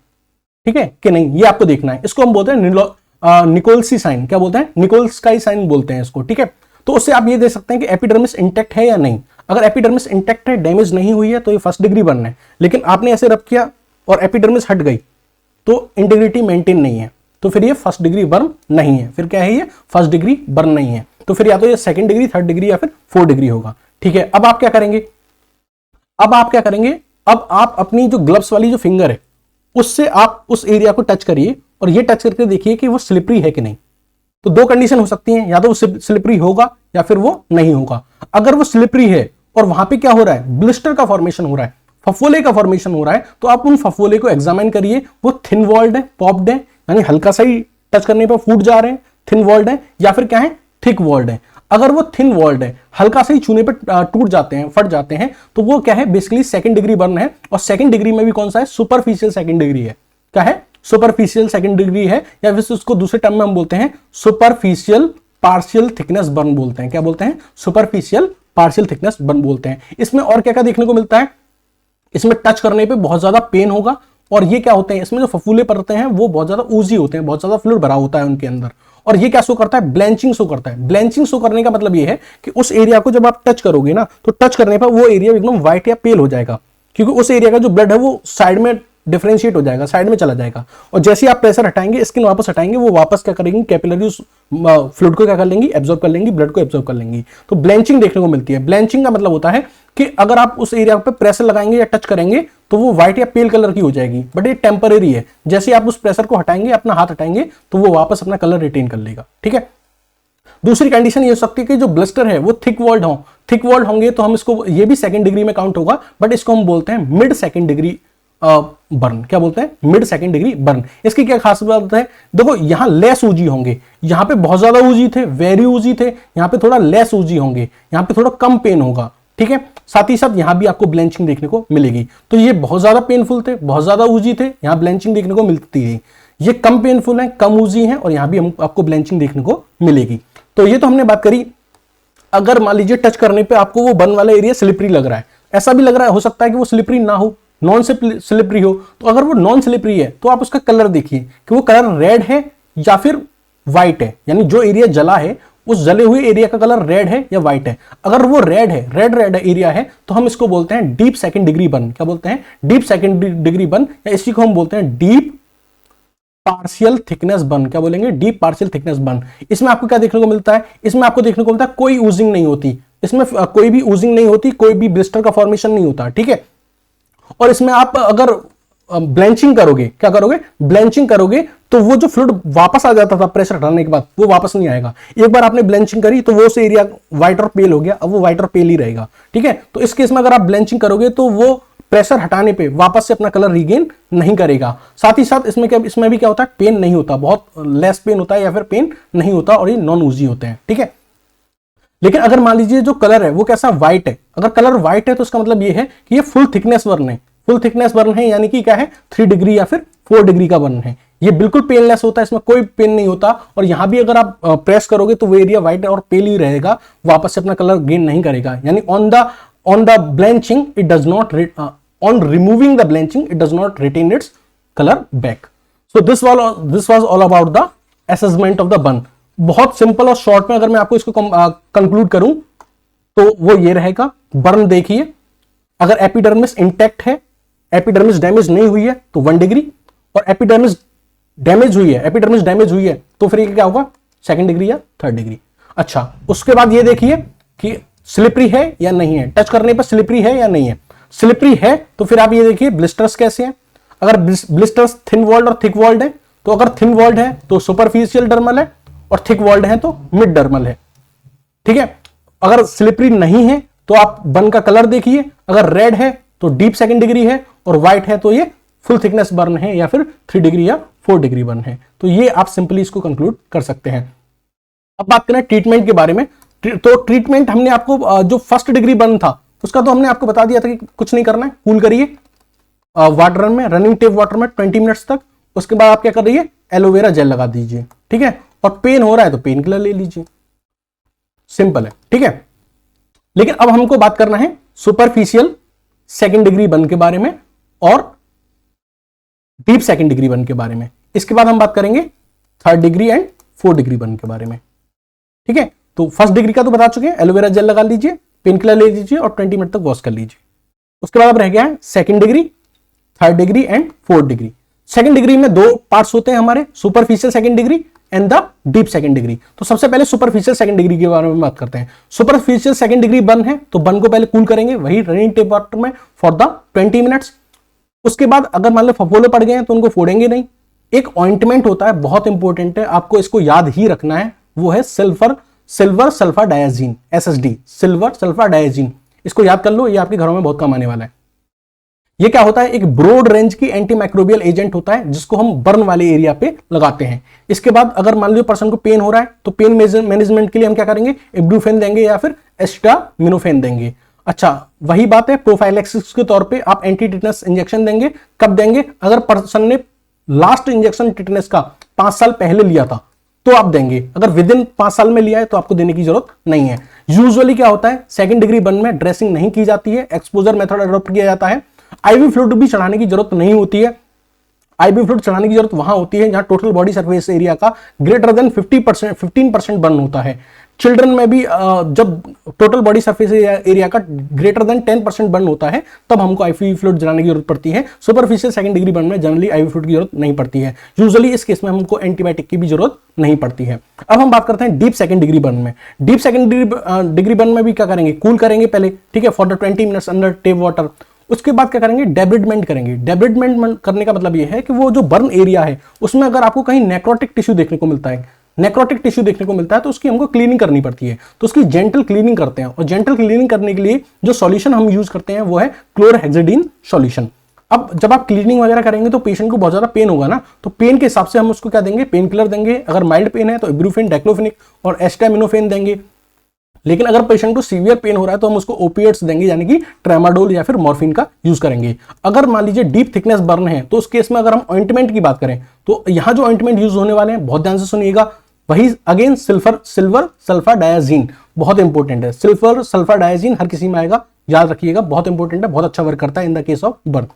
ठीक है कि नहीं, ये आपको देखना है। इसको हम बोलते हैं निकोल्सी साइन। क्या बोलते हैं, निकोल्स का साइन बोलते हैं इसको, ठीक है। तो उससे आप ये देख सकते हैं कि एपिडर्मिस इंटैक्ट है या नहीं। अगर एपिडर्मिस इंटैक्ट है, डैमेज नहीं हुई है, तो ये फर्स्ट डिग्री बर्न है। लेकिन आपने ऐसे रब किया और एपिडर्मिस हट गई तो इंटीग्रिटी मेंटेन नहीं है, तो फिर ये फर्स्ट डिग्री बर्न नहीं है। फिर क्या है, ये फर्स्ट डिग्री बर्न नहीं है। तो फिर या तो ये सेकंड डिग्री, थर्ड डिग्री या फिर फोर्थ डिग्री होगा, ठीक है। अब आप क्या करेंगे, अब आप अपनी जो ग्लव्स वाली जो फिंगर है उससे आप उस एरिया को टच करिए और ये टच करके देखिए कि वो स्लिपरी है कि नहीं। तो दो कंडीशन हो सकती हैं, या तो वो स्लिपरी होगा या फिर वो नहीं होगा। अगर वो स्लिपरी है और वहां पे क्या हो रहा है, ब्लिस्टर का फॉर्मेशन हो रहा है, फफोले का फॉर्मेशन हो रहा है, तो आप उन फफोले को एग्जामिन करिए, वो थिन वॉल्ड है, पॉप्ड है, यानी हल्का सा ही टच करने पर फूट जा रहे हैं, थिन वॉल्ड है, या फिर क्या है, थिक वॉल्ड है। अगर वो थिन वॉल्ड है, हल्का से ही छूने पर टूट जाते हैं, फट जाते हैं, तो वो क्या है, बेसिकली सेकंड डिग्री बर्न है। और सेकंड डिग्री में भी कौन सा है, सुपरफिशियल सेकंड डिग्री है। क्या है, सुपरफिशियल सेकंड डिग्री है, या फिर उसको दूसरे टर्म में हम बोलते हैं सुपरफिशियल पार्शियल थिकनेस बर्न बोलते हैं। क्या बोलते हैं, सुपरफिशियल पार्शियल थिकनेस बर्न बोलते हैं। इसमें और क्या क्या देखने को मिलता है, इसमें टच करने पे बहुत ज्यादा पेन होगा, और ये क्या होते हैं, इसमें जो फफूले पड़ते हैं वो बहुत ज्यादा ऊजी होते हैं, बहुत ज्यादा फ्लूइड भरा होता है उनके अंदर। और ये क्या शो करता है, ब्लैंचिंग शो करता है। ब्लैंचिंग शो करने का मतलब ये है कि उस एरिया को जब आप टच करोगे ना, तो टच करने पर वो एरिया एकदम व्हाइट या पेल हो जाएगा, क्योंकि उस एरिया का जो ब्लड है वो साइड में डिफरेंशिएट हो जाएगा, साइड में चला जाएगा। और जैसे ही आप प्रेशर हटाएंगे, स्किन वापस हटाएंगे, वो वापस क्या करेंगी, कैपिलरी फ्लूइड को क्या कर लेंगी, एब्जॉर्ब कर लेंगी, ब्लड को एब्जॉर्ब कर लेंगी। तो ब्लैंचिंग देखने को मिलती है। ब्लैंचिंग का मतलब होता है कि अगर आप उस एरिया पे प्रेशर लगाएंगे या टच करेंगे तो वो व्हाइट या पेल कलर की हो जाएगी, बट ये टेम्परेरी है। जैसे आप उस प्रेशर को हटाएंगे, अपना हाथ हटाएंगे, तो वो वापस अपना कलर रिटेन कर लेगा, ठीक है। दूसरी कंडीशन ये हो सकती है कि जो ब्लिस्टर है वो थिक वॉल्ड हो, थिक वॉल्ड होंगे तो हम इसको, ये भी सेकंड डिग्री में काउंट होगा, बट इसको हम बोलते हैं मिड सेकंड डिग्री बर्न। क्या बोलते हैं, मिड सेकंड डिग्री बर्न। इसकी क्या खास बात है, देखो यहां लेस ऊजी होंगे, यहां पे बहुत ज्यादा ऊजी थे, वेरी ऊजी थे, यहां पे थोड़ा लेस ऊजी होंगे, यहां पे थोड़ा कम पेन होगा, ठीक है। साथ ही साथ यहां भी आपको ब्लैंचिंग देखने को मिलेगी। तो ये बहुत ज्यादा पेनफुल थे, बहुत ज्यादा ऊजी थे, यहां ब्लैंचिंग देखने को मिलती है। ये कम पेनफुल है, कम ऊजी है, और यहां भी आपको ब्लैंचिंग देखने को मिलेगी। तो ये तो हमने बात करी। अगर मान लीजिए टच करने पे आपको वो बर्न वाला एरिया स्लिपरी लग रहा है, ऐसा भी लग रहा है, हो सकता है कि वो स्लिपरी ना हो, नॉन स्लिपरी हो। तो अगर वो नॉन स्लिपरी है तो आप उसका कलर देखिए कि वो कलर रेड है या फिर व्हाइट है, यानी जो एरिया जला है उस जले हुए एरिया का कलर रेड है या व्हाइट है। अगर वो रेड है, रेड एरिया है, तो हम इसको बोलते हैं डीप सेकंड डिग्री बर्न। क्या बोलते हैं, डीप सेकंड डिग्री बर्न, या इसी को हम बोलते हैं डीप पार्शियल थिकनेस बर्न। क्या बोलेंगे, डीप पार्शियल थिकनेस बर्न। इसमें आपको क्या देखने को मिलता है, इसमें आपको देखने को मिलता है कोई ऊजिंग नहीं होती, इसमें कोई भी ऊजिंग नहीं होती, कोई भी ब्लिस्टर का फॉर्मेशन नहीं होता, ठीक है। और इसमें आप अगर ब्लैंचिंग करोगे, क्या करोगे, ब्लैंचिंग करोगे, तो वो जो फ्लूइड वापस आ जाता था प्रेशर हटाने के बाद, वो वापस नहीं आएगा। एक बार आपने ब्लैंचिंग करी तो वो उस एरिया व्हाइट और पेल हो गया, अब वो व्हाइट और पेल ही रहेगा, ठीक है। तो इस केस में अगर आप ब्लैंचिंग करोगे तो वो प्रेशर हटाने पे वापस से अपना कलर रीगेन नहीं करेगा। साथ ही साथ इसमें भी क्या होता है, पेन नहीं होता, बहुत लेस पेन होता है या फिर पेन नहीं होता और ये नॉन यूजी होते हैं, ठीक है। लेकिन अगर मान लीजिए जो कलर है वो कैसा व्हाइट है, अगर कलर व्हाइट है तो इसका मतलब ये है कि ये फुल थिकनेस बर्न है। फुल थिकनेस बर्न है यानी कि क्या है, 3 डिग्री या फिर 4 डिग्री का बर्न है। ये बिल्कुल पेनलेस होता है, इसमें कोई पेन नहीं होता और यहां भी अगर आप प्रेस करोगे तो वो एरिया व्हाइट और पेल ही रहेगा, वापस से अपना कलर गेन नहीं करेगा। यानी on the blanching it does not, on removing the blanching it does not retain its colour back. So this was all about the assessment of the burn. बहुत simple और शॉर्ट में अगर मैं आपको इसको कंक्लूड करूं तो वो ये रहेगा। बर्न देखिए, अगर एपिडर्मिस इंटैक्ट है, एपिडर्मिस डैमेज नहीं हुई है तो 1 डिग्री, और एपिडर्मिस डैमेज हुई है तो फिर ये क्या होगा, 2nd डिग्री या 3rd डिग्री। अच्छा, उसके बाद ये देखिए कि स्लिपरी है या नहीं है, टच करने पर स्लिपरी है या नहीं है। स्लिपरी है तो फिर आप ये देखिए ब्लिस्टर्स कैसे हैं। अगर ब्लिस्टर्स थिन वॉल्ड और थिक वॉल्ड है तो अगर थिन वॉल्ड है तो सुपरफिशियल डर्मल है और थिक वॉल्ड है तो मिड डर्मल है, ठीक है। अगर स्लिपरी नहीं है तो आप बर्न का कलर देखिए, अगर रेड है तो डीप 2nd डिग्री है और व्हाइट है तो ये फुल थिकनेस बर्न है या फिर 3 डिग्री या 4 डिग्री बर्न है। तो ये आप सिंपली इसको कंक्लूड कर सकते हैं। अब बात करें ट्रीटमेंट के बारे में, तो ट्रीटमेंट हमने आपको जो 1st डिग्री बर्न था उसका तो हमने आपको बता दिया था कि कुछ नहीं करना है, कूल करिए वाटर में, रनिंग टेप वाटर में 20 मिनट्स तक। उसके बाद आप क्या कर रही है, एलोवेरा जेल लगा दीजिए, ठीक है। और पेन हो रहा है तो पेन किलर ले लीजिए, सिंपल है, ठीक है। लेकिन अब हमको बात करना है सुपरफिशियल 2nd डिग्री बर्न के बारे में और डीप 2nd डिग्री बर्न के बारे में। इसके बाद हम बात करेंगे 3rd degree and 4th degree burn के बारे में, ठीक है। तो 1st डिग्री का तो बता चुके हैं, एलोवेरा जेल लगा लीजिए, पेन किलर ले लीजिए और 20 मिनट तक वॉश कर लीजिए। उसके बाद अब रह गया है 2nd degree, 3rd degree and 4th degree. 2nd degree में 2 पार्ट्स होते हैं हमारे, superficial 2nd degree and the deep 2nd degree. तो सबसे पहले सुपरफिशियल 2nd डिग्री के बारे में बात करते हैं। सुपरफिशियल 2nd डिग्री बर्न है तो बर्न को पहले कूल करेंगे, वही रनिंग टेप वाटर में फॉर द 20 मिनट्स। उसके बाद अगर मान लो फफोले पड़ गए हैं तो उनको फोड़ेंगे नहीं। एक ऑइंटमेंट होता है, बहुत इंपॉर्टेंट है, आपको इसको याद ही रखना है, वो है silver sulphur diazine, SSD, silver sulphur diazine. इसको याद कर लो, ये आपके घरों में बहुत काम आने वाला है। ये क्या होता है, एक ब्रॉड रेंज की एंटीमाइक्रोबियल एजेंट होता है जिसको हम बर्न वाले एरिया पे लगाते हैं। इसके बाद अगर मान लो पर्सन को पेन हो रहा है तो पेन मैनेजमेंट के लिए हम क्या करेंगे, इब्रूफेन देंगे या फिर एस्टामिनोफेन देंगे। अच्छा, वही बात है, प्रोफाइलैक्सिस के तौर पे आप एंटी टिटनस इंजेक्शन देंगे। कब देंगे, अगर पर्सन ने लास्ट इंजेक्शन टिटनस का 5 साल पहले लिया था तो आप देंगे, अगर विद इन 5 साल में लिया है तो आपको देने की जरूरत नहीं है। यूजुअली क्या होता है, 2nd डिग्री बर्न में ड्रेसिंग नहीं की जाती है, एक्सपोजर मेथड अडॉप्ट किया जाता है। आईवी फ्लूइड भी चढ़ाने की जरूरत नहीं होती है। आईवी फ्लूइड चढ़ाने की जरूरत वहां होती है जहां टोटल बॉडी सरफेस एरिया का ग्रेटर देन 15% बर्न होता है। चिल्ड्रन में भी जब टोटल बॉडी सरफेस एरिया का ग्रेटर देन 10% बर्न होता है तब हमको आईवी फ्लूइड जलाने की जरूरत पड़ती है। सुपरफिशियल 2nd डिग्री बर्न में जनरली आईवी फ्लूइड की जरूरत नहीं पड़ती है। यूजुअली इस केस में हमको एंटीबायोटिक की भी जरूरत नहीं पड़ती है। अब हम बात करते हैं डीप 2nd डिग्री बर्न में। डीप 2nd डिग्री बर्न में भी क्या करेंगे, कूल करेंगे पहले, ठीक है, for the 20 minutes under tape water. उसके बाद क्या करेंगे, डेब्रिडमेंट करेंगे। डेब्रिडमेंट करने का मतलब यह है कि वो जो बर्न एरिया है उसमें अगर आपको कहीं नेक्रोटिक टिश्यू देखने को मिलता है तो उसकी हमको क्लीनिंग करनी पड़ती है, तो उसकी जेंटल क्लीनिंग करते हैं। और जेंटल क्लीनिंग करने के लिए जो सॉल्यूशन हम यूज करते हैं वो है क्लोरहेक्सिडिन सॉल्यूशन। अब जब आप क्लीनिंग वगैरह करेंगे तो पेशेंट को बहुत ज्यादा पेन होगा ना, तो पेन के हिसाब से हम उसको क्या देंगे, पेन किलर देंगे। अगर माइल्ड पेन है तो इब्रूफेन, डाइक्लोफेनिक और एस्टामिनोफेन देंगे। लेकिन अगर पेशेंट को सीवियर पेन हो रहा है तो हम उसको ओपिएट्स देंगे, यानी कि ट्रेमाडोल या फिर मॉर्फिन का यूज करेंगे। अगर मान लीजिए डीप थिकनेस बर्न है तो उस केस में अगर हम ऑइंटमेंट की बात करें तो यहां जो ऑइंटमेंट यूज होने वाले हैं बहुत ध्यान से सुनिएगा, वही अगेन सिल्वर सल्फर डायजीन, बहुत इंपॉर्टेंट है। सिल्वर सल्फर डायजीन हर किसी में आएगा, याद रखिएगा, बहुत इंपॉर्टेंट है, बहुत अच्छा वर्क करता है in the case of burn.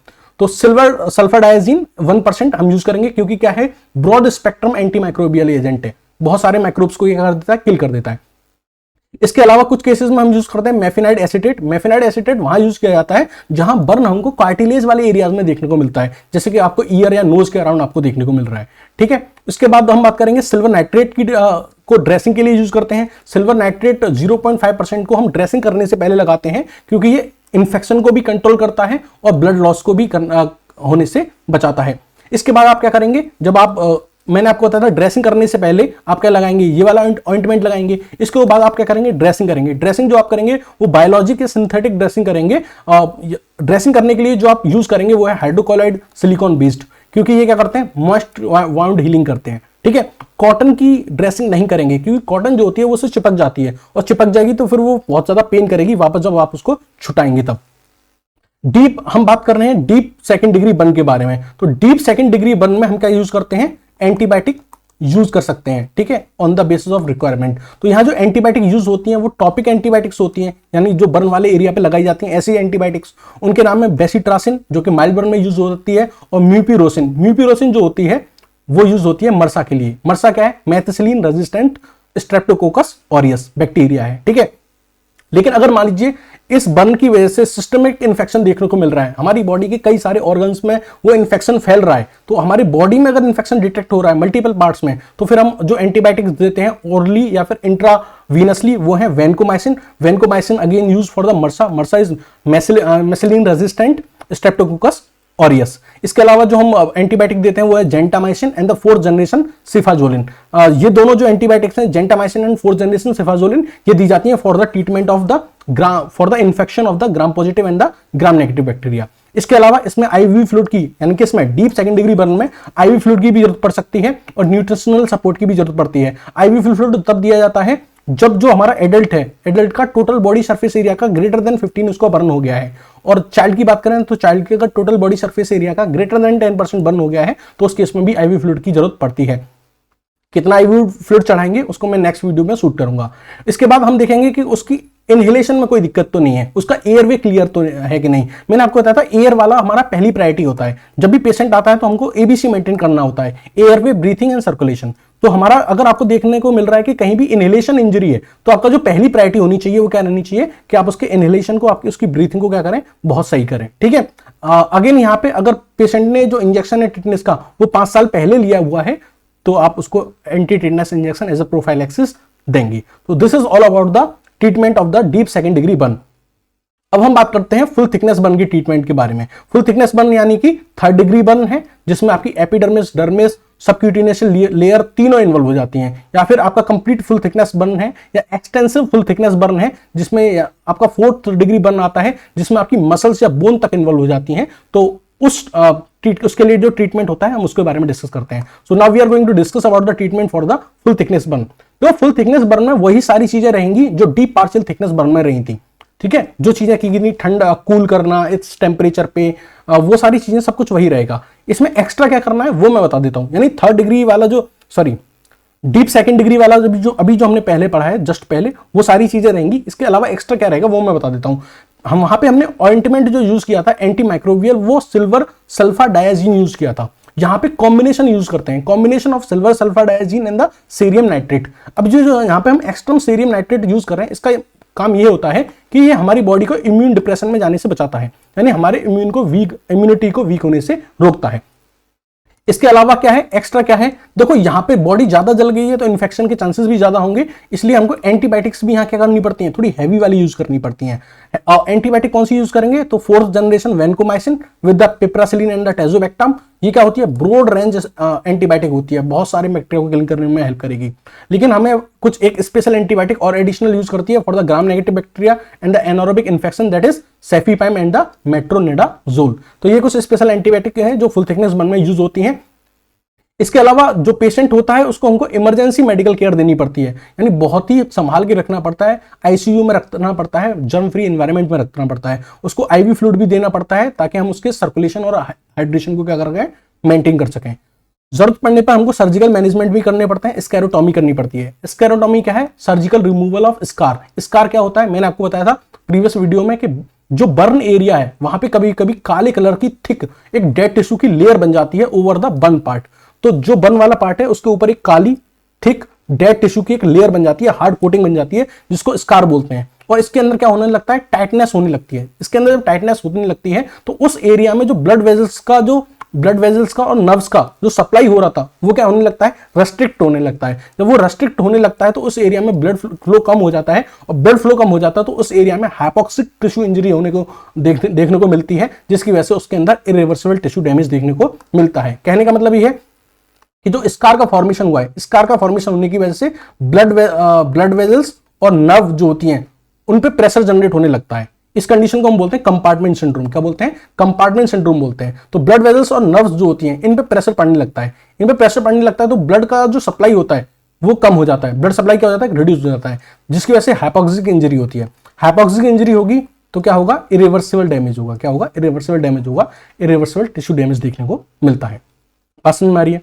तो सिल्वर सल्फर डायजीन 1% हम यूज करेंगे, क्योंकि क्या है, ब्रॉड स्पेक्ट्रम एंटीमाइक्रोबियल एजेंट है, बहुत सारे माइक्रोब्स को क्या कर देता है, किल कर देता है। इसके अलावा कुछ केसेस में हम यूज करते हैं मेफिनाइड एसीटेट। मेफिनाइड एसीटेट वहां यूज किया जाता है जहां बर्न हमको कार्टिलेज वाले एरियाज में देखने को मिलता है, जैसे कि आपको ईयर या नोज के अराउंड आपको देखने को मिल रहा है, ठीक है। इसके बाद हम बात करेंगे सिल्वर नाइट्रेट की, को ड्रेसिंग के लिए यूज करते हैं। सिल्वर नाइट्रेट 0.5% को हम ड्रेसिंग करने से पहले लगाते हैं, क्योंकि ये इन्फेक्शन को भी कंट्रोल करता है और ब्लड लॉस को भी होने से बचाता है। इसके बाद आप क्या करेंगे, जब आप मैंने आपको बताया था ड्रेसिंग करने से पहले आप क्या लगाएंगे, ये वाला ऑइंटमेंट लगाएंगे, इसके बाद आप क्या करेंगे, ड्रेसिंग करेंगे। ड्रेसिंग जो आप करेंगे वो बायोलॉजिक या सिंथेटिक ड्रेसिंग करेंगे। ड्रेसिंग करने के लिए जो आप यूज करेंगे वो है हाइड्रोकोलाइड सिलिकॉन बेस्ड, क्योंकि ये क्या करते हैं, मॉइस्ट वाउंड हीलिंग करते हैं, ठीक है। कॉटन की ड्रेसिंग नहीं करेंगे, क्योंकि कॉटन जो होती है वो उससे चिपक जाती है, और चिपक जाएगी तो फिर वो बहुत ज्यादा पेन करेगी वापस जब आप उसको छुटाएंगे तब। डीप, हम बात कर रहे हैं डीप सेकंड डिग्री बर्न के बारे में। तो डीप सेकंड डिग्री बर्न में हम क्या यूज करते हैं, एंटीबायोटिक यूज कर सकते हैं, ठीक है, on the basis of requirement. तो यहां जो एंटीबायोटिक यूज होती हैं वो टॉपिक एंटीबायोटिक्स होती हैं, यानी जो बर्न वाले एरिया पे लगाई जाती हैं ऐसी एंटीबायोटिक्स। उनके नाम है बेसिट्रासिन जो कि माइल्ड बर्न में यूज होती है, और म्यूपिरोसिन। म्यूपिरोसिन जो होती है वो यूज होती है मर्सा के लिए। मर्सा क्या है, methicillin resistant streptococcus aureus bacteria है, ठीक है। लेकिन अगर मान लीजिए इस बर्न की वजह से सिस्टमिक इन्फेक्शन देखने को मिल रहा है, हमारी बॉडी के कई सारे ऑर्गन्स में वो इन्फेक्शन फैल रहा है, तो हमारी बॉडी में अगर इन्फेक्शन डिटेक्ट हो रहा है मल्टीपल पार्ट्स में, तो फिर हम जो एंटीबायोटिक्स देते हैं ओरली या फिर इंट्रावीनसली वो है vancomycin. Vancomycin again use for the MRSA. MRSA is methicillin resistant streptococcus aureus. इसके अलावा जो हम एंटीबायोटिक देते हैं वो है gentamicin and the 4th generation cefazolin. ये दोनों जो एंटीबायोटिक्स हैं, gentamicin and 4th generation cefazolin, ये दी जाती हैं for the treatment of the for the infection of the gram positive and the gram negative bacteria. इसके अलावा इसमें आईवी फ्लूइड की, यानी कि इसमें डीप सेकंड डिग्री बर्न में आईवी फ्लूइड की भी जरूरत पड़ सकती है, और न्यूट्रिशनल सपोर्ट की भी जरूरत पड़ती है। आईवी फ्लूइड तब दिया जाता है जब जो हमारा एडल्ट है, एडल्ट का टोटल बॉडी सरफेस एरिया का ग्रेटर देन 15 उसको बर्न हो गया है। और चाइल्ड की बात करें तो चाइल्ड के अगर टोटल बॉडी सरफेस एरिया का ग्रेटर देन 10% बर्न हो गया है तो उस केस में भी आईवी फ्लूइड की जरूरत पड़ती है। कितना आईवी फ्लूइड चढ़ाएंगे उसको मैं नेक्स्ट वीडियो में शूट करूंगा। इसके बाद हम देखेंगे कि उसकी इनहेलेशन में कोई दिक्कत तो नहीं है, उसका एयरवे क्लियर तो है कि नहीं। मैंने आपको बताया था एयर वाला हमारा पहली प्रायोरिटी होता है। जब भी पेशेंट आता है तो हमको एबीसी मेंटेन करना होता है, एयरवे, ब्रीथिंग एंड सर्कुलेशन। तो हमारा अगर आपको देखने को मिल रहा है कि कहीं भी इनहेलेशन इंजरी है तो आपका जो पहली प्रायोरिटी होनी चाहिए वो क्या रहनी चाहिए कि आप उसके इनहेलेशन को, आपकी उसकी ब्रीथिंग को क्या करें, बहुत सही करें, ठीक है। अगेन यहाँ पे अगर पेशेंट ने जो इंजेक्शन है टिटनेस का वो 5 साल पहले लिया हुआ है तो आप उसको anti tetanus injection as a prophylaxis देंगे। तो this is all about the treatment of the deep second degree burn. अब हम बात करते हैं फुल थिकनेस बर्न की ट्रीटमेंट के बारे में। फुल थिकनेस बर्न यानी कि 3rd डिग्री बर्न है, जिसमें आपकी एपिडर्मिस, डर्मिस, सबक्यूटेनियस लेयर तीनों इन्वॉल्व हो जाती हैं, या फिर आपका कंप्लीट फुल थिकनेस बर्न है, या एक्सटेंसिव फुल थिकनेस बर्न है जिसमें आपका 4th डिग्री बर्न आता है, जिसमें आपकी मसल्स या बोन तक इन्वॉल्व हो जाती हैं। तो उसके लिए जो ट्रीटमेंट होता है हम उसके बारे में डिस्कस करते हैं। So now we are going to discuss about the treatment for the full thickness burn. तो फुल थिकनेस बर्न में वही सारी चीजें रहेंगी जो डीप पार्शियल थिकनेस बर्न में रही थी, ठीक है। जो चीजें की गई ठंडा कूल करना इस टेम्परेचर पे, वो सारी चीजें सब कुछ वही रहेगा। इसमें एक्स्ट्रा क्या करना है वो मैं बता देता हूं। यानी 3rd डिग्री वाला जो, सॉरी, डीप सेकंड डिग्री वाला अभी जो हमने पहले पढ़ा है जस्ट पहले, वो सारी चीजें रहेंगी। इसके अलावा एक्स्ट्रा क्या रहेगा वो मैं बता देता हूं। वहां पे हमने ऑइंटमेंट जो यूज किया था एंटी माइक्रोबियल, वो सिल्वर सल्फा डायाजीन यूज किया था। यहाँ पे कॉम्बिनेशन यूज करते हैं, combination of silver sulfa diazine and the cerium nitrate. अब जो यहाँ पे हम एक्सट्रम सीरियम नाइट्रेट यूज कर रहे हैं, इसका काम ये होता है कि ये हमारी बॉडी को इम्यून डिप्रेशन में जाने से बचाता है, यानी हमारे इम्यूनिटी को वीक होने से रोकता है। इसके अलावा क्या है, एक्स्ट्रा क्या है, देखो यहाँ पे बॉडी ज्यादा जल गई है तो इन्फेक्शन के चांसेस भी ज्यादा होंगे, इसलिए हमको एंटीबायोटिक्स भी यहाँ क्या करनी पड़ती हैं, थोड़ी हैवी वाली यूज करनी पड़ती हैं। एंटीबायोटिक कौन सी यूज करेंगे, तो 4th generation vancomycin with the piperacillin and the tazobactam. ये क्या होती है, ब्रॉड रेंज एंटीबायोटिक होती है, बहुत सारे बैक्टीरिया को किल करने में हेल्प करेगी। लेकिन हमें कुछ एक स्पेशल एंटीबायोटिक और एडिशनल यूज करती है for the gram negative bacteria and the anaerobic infection, that is cefepime and the metronidazole. तो ये कुछ स्पेशल एंटीबायोटिक है जो फुल थिकनेस बर्न में यूज होती हैं। इसके अलावा जो पेशेंट होता है उसको हमको इमरजेंसी मेडिकल केयर देनी पड़ती है, यानी बहुत ही संभाल के रखना पड़ता है, आईसीयू में रखना पड़ता है, जर्म फ्री एनवायरनमेंट में रखना पड़ता है। उसको आईवी फ्लूइड भी देना पड़ता है ताकि हम उसके सर्कुलेशन और हाइड्रेशन को क्या कर सकें, मेंटेन कर सकें। जरूरत पड़ने पर हमको सर्जिकल मैनेजमेंट भी करने पड़ते हैं, स्क्लेरोटॉमी करनी पड़ती है। स्क्लेरोटॉमी क्या है, surgical removal of scar. Scar क्या होता है, मैंने आपको बताया था प्रीवियस वीडियो में कि जो बर्न एरिया है वहां पे कभी कभी काले कलर की थिक एक डेड टिश्यू की लेयर बन जाती है ओवर द बर्न पार्ट। तो जो बर्न वाला पार्ट है उसके ऊपर एक काली थिक डेड टिश्यू की एक लेयर बन जाती है, हार्ड कोटिंग बन जाती है, जिसको स्कार बोलते हैं। और इसके अंदर क्या होने लगता है, टाइटनेस होने लगती है। इसके अंदर जब टाइटनेस होने लगती है तो उस एरिया में जो ब्लड वेजल्स का और नर्व्स का जो सप्लाई हो रहा था वो क्या होने लगता है, रेस्ट्रिक्ट होने लगता है। जब वो रेस्ट्रिक्ट होने लगता है तो उस एरिया में ब्लड फ्लो कम हो जाता है, और ब्लड फ्लो कम हो जाता है तो उस एरिया में हाइपोक्सिक टिश्यू इंजरी होने को देखने को मिलती है, जिसकी वजह से उसके अंदर इरिवर्सिबल टिश्यू डैमेज देखने को मिलता है। कहने का मतलब ये है कि जो स्कार का फॉर्मेशन हुआ है, स्कार का फॉर्मेशन होने की वजह से ब्लड वेजल्स और नर्व जो होती हैं उन पे प्रेशर जनरेट होने लगता है। इस कंडीशन को हम बोलते हैं कंपार्टमेंट सिंड्रोम। क्या बोलते हैं? कंपार्टमेंट सिंड्रोम बोलते हैं। तो ब्लड वेजल्स और नर्व्स जो होती हैं इन पे प्रेशर पड़ने लगता है, इन पे प्रेशर पड़ने लगता है तो ब्लड का जो सप्लाई होता है वो कम हो जाता है, ब्लड सप्लाई क्या हो जाता है? रिड्यूस हो जाता है, जिसकी वजह से हाइपोक्सिक इंजरी होती है। हाइपोक्सिक इंजरी होगी तो क्या होगा? इरिवर्सिबल डैमेज होगा। क्या होगा? इरिवर्सिबल डैमेज होगा, इरिवर्सिबल टिश्यू डैमेज देखने को मिलता है। बात समझ में आ रही है?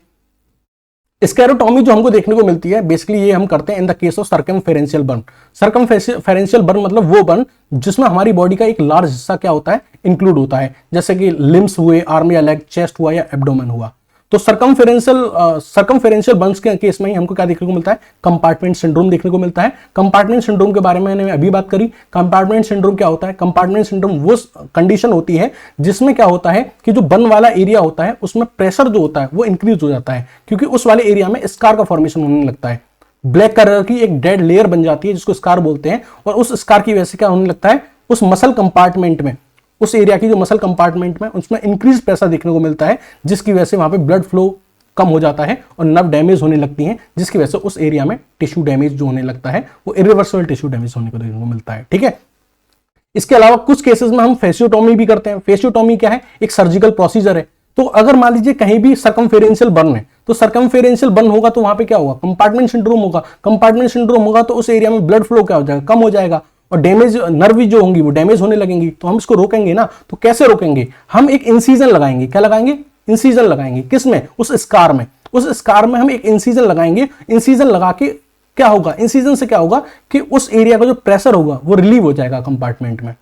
स्क्लेरोटॉमी जो हमको देखने को मिलती है बेसिकली ये हम करते हैं in the case of circumferential burn. Circumferential burn मतलब वो बर्न जिसमें हमारी बॉडी का एक लार्ज हिस्सा क्या होता है? इंक्लूड होता है, जैसे कि लिम्स हुए, आर्म या लेग, चेस्ट हुआ या एब्डोमेन हुआ। तो सर्कमफेरेंशियल बर्न्स के केस में ही हमको क्या देखने को मिलता है? कंपार्टमेंट सिंड्रोम देखने को मिलता है। कंपार्टमेंट सिंड्रोम के बारे में मैंने अभी बात करी। कंपार्टमेंट सिंड्रोम क्या होता है? कंपार्टमेंट सिंड्रोम वो कंडीशन होती है जिसमें क्या होता है कि जो बर्न वाला एरिया होता है उसमें प्रेशर जो होता है वो इंक्रीज हो जाता है, क्योंकि उस वाले एरिया में स्कार का फॉर्मेशन होने लगता है। ब्लैक कलर की एक डेड लेयर बन जाती है जिसको स्कार बोलते हैं, और उस स्कार की वजह से क्या होने लगता है? उस मसल कंपार्टमेंट में, उस एरिया की जो मसल कंपार्टमेंट में, उसमें इंक्रीज प्रेशर देखने को मिलता है, जिसकी वजह से वहां पे ब्लड फ्लो कम हो जाता है और नर्व डैमेज होने लगती हैं, जिसकी वजह से उस एरिया में टिश्यू डैमेज जो होने लगता है वो इरिवर्सिबल टिश्यू डैमेज होने को देखने को मिलता है। ठीक है। इसके अलावा कुछ केसेस में हम फेसियोटॉमी भी करते हैं। फेसियोटॉमी क्या है? एक सर्जिकल प्रोसीजर है। तो अगर मान लीजिए कहीं भी सर्कमफेरेंशियल बर्न है, तो सर्कमफेरेंशियल बर्न होगा तो वहां पे क्या होगा? कंपार्टमेंट सिंड्रोम होगा। कंपार्टमेंट सिंड्रोम होगा तो उस एरिया में ब्लड फ्लो क्या हो जाएगा? कम हो जाएगा, और डैमेज नर्व जो होंगी वो डैमेज होने लगेंगी। तो हम इसको रोकेंगे ना, तो कैसे रोकेंगे? हम एक इंसीजन लगाएंगे। क्या लगाएंगे? इंसीजन लगाएंगे। किसमें? उस स्कार में। उस स्कार में हम एक इंसीजन लगाएंगे। इंसीजन लगा के क्या होगा? इंसीजन से क्या होगा कि उस एरिया का जो प्रेशर होगा वो रिलीव हो जाएगा कंपार्टमेंट में।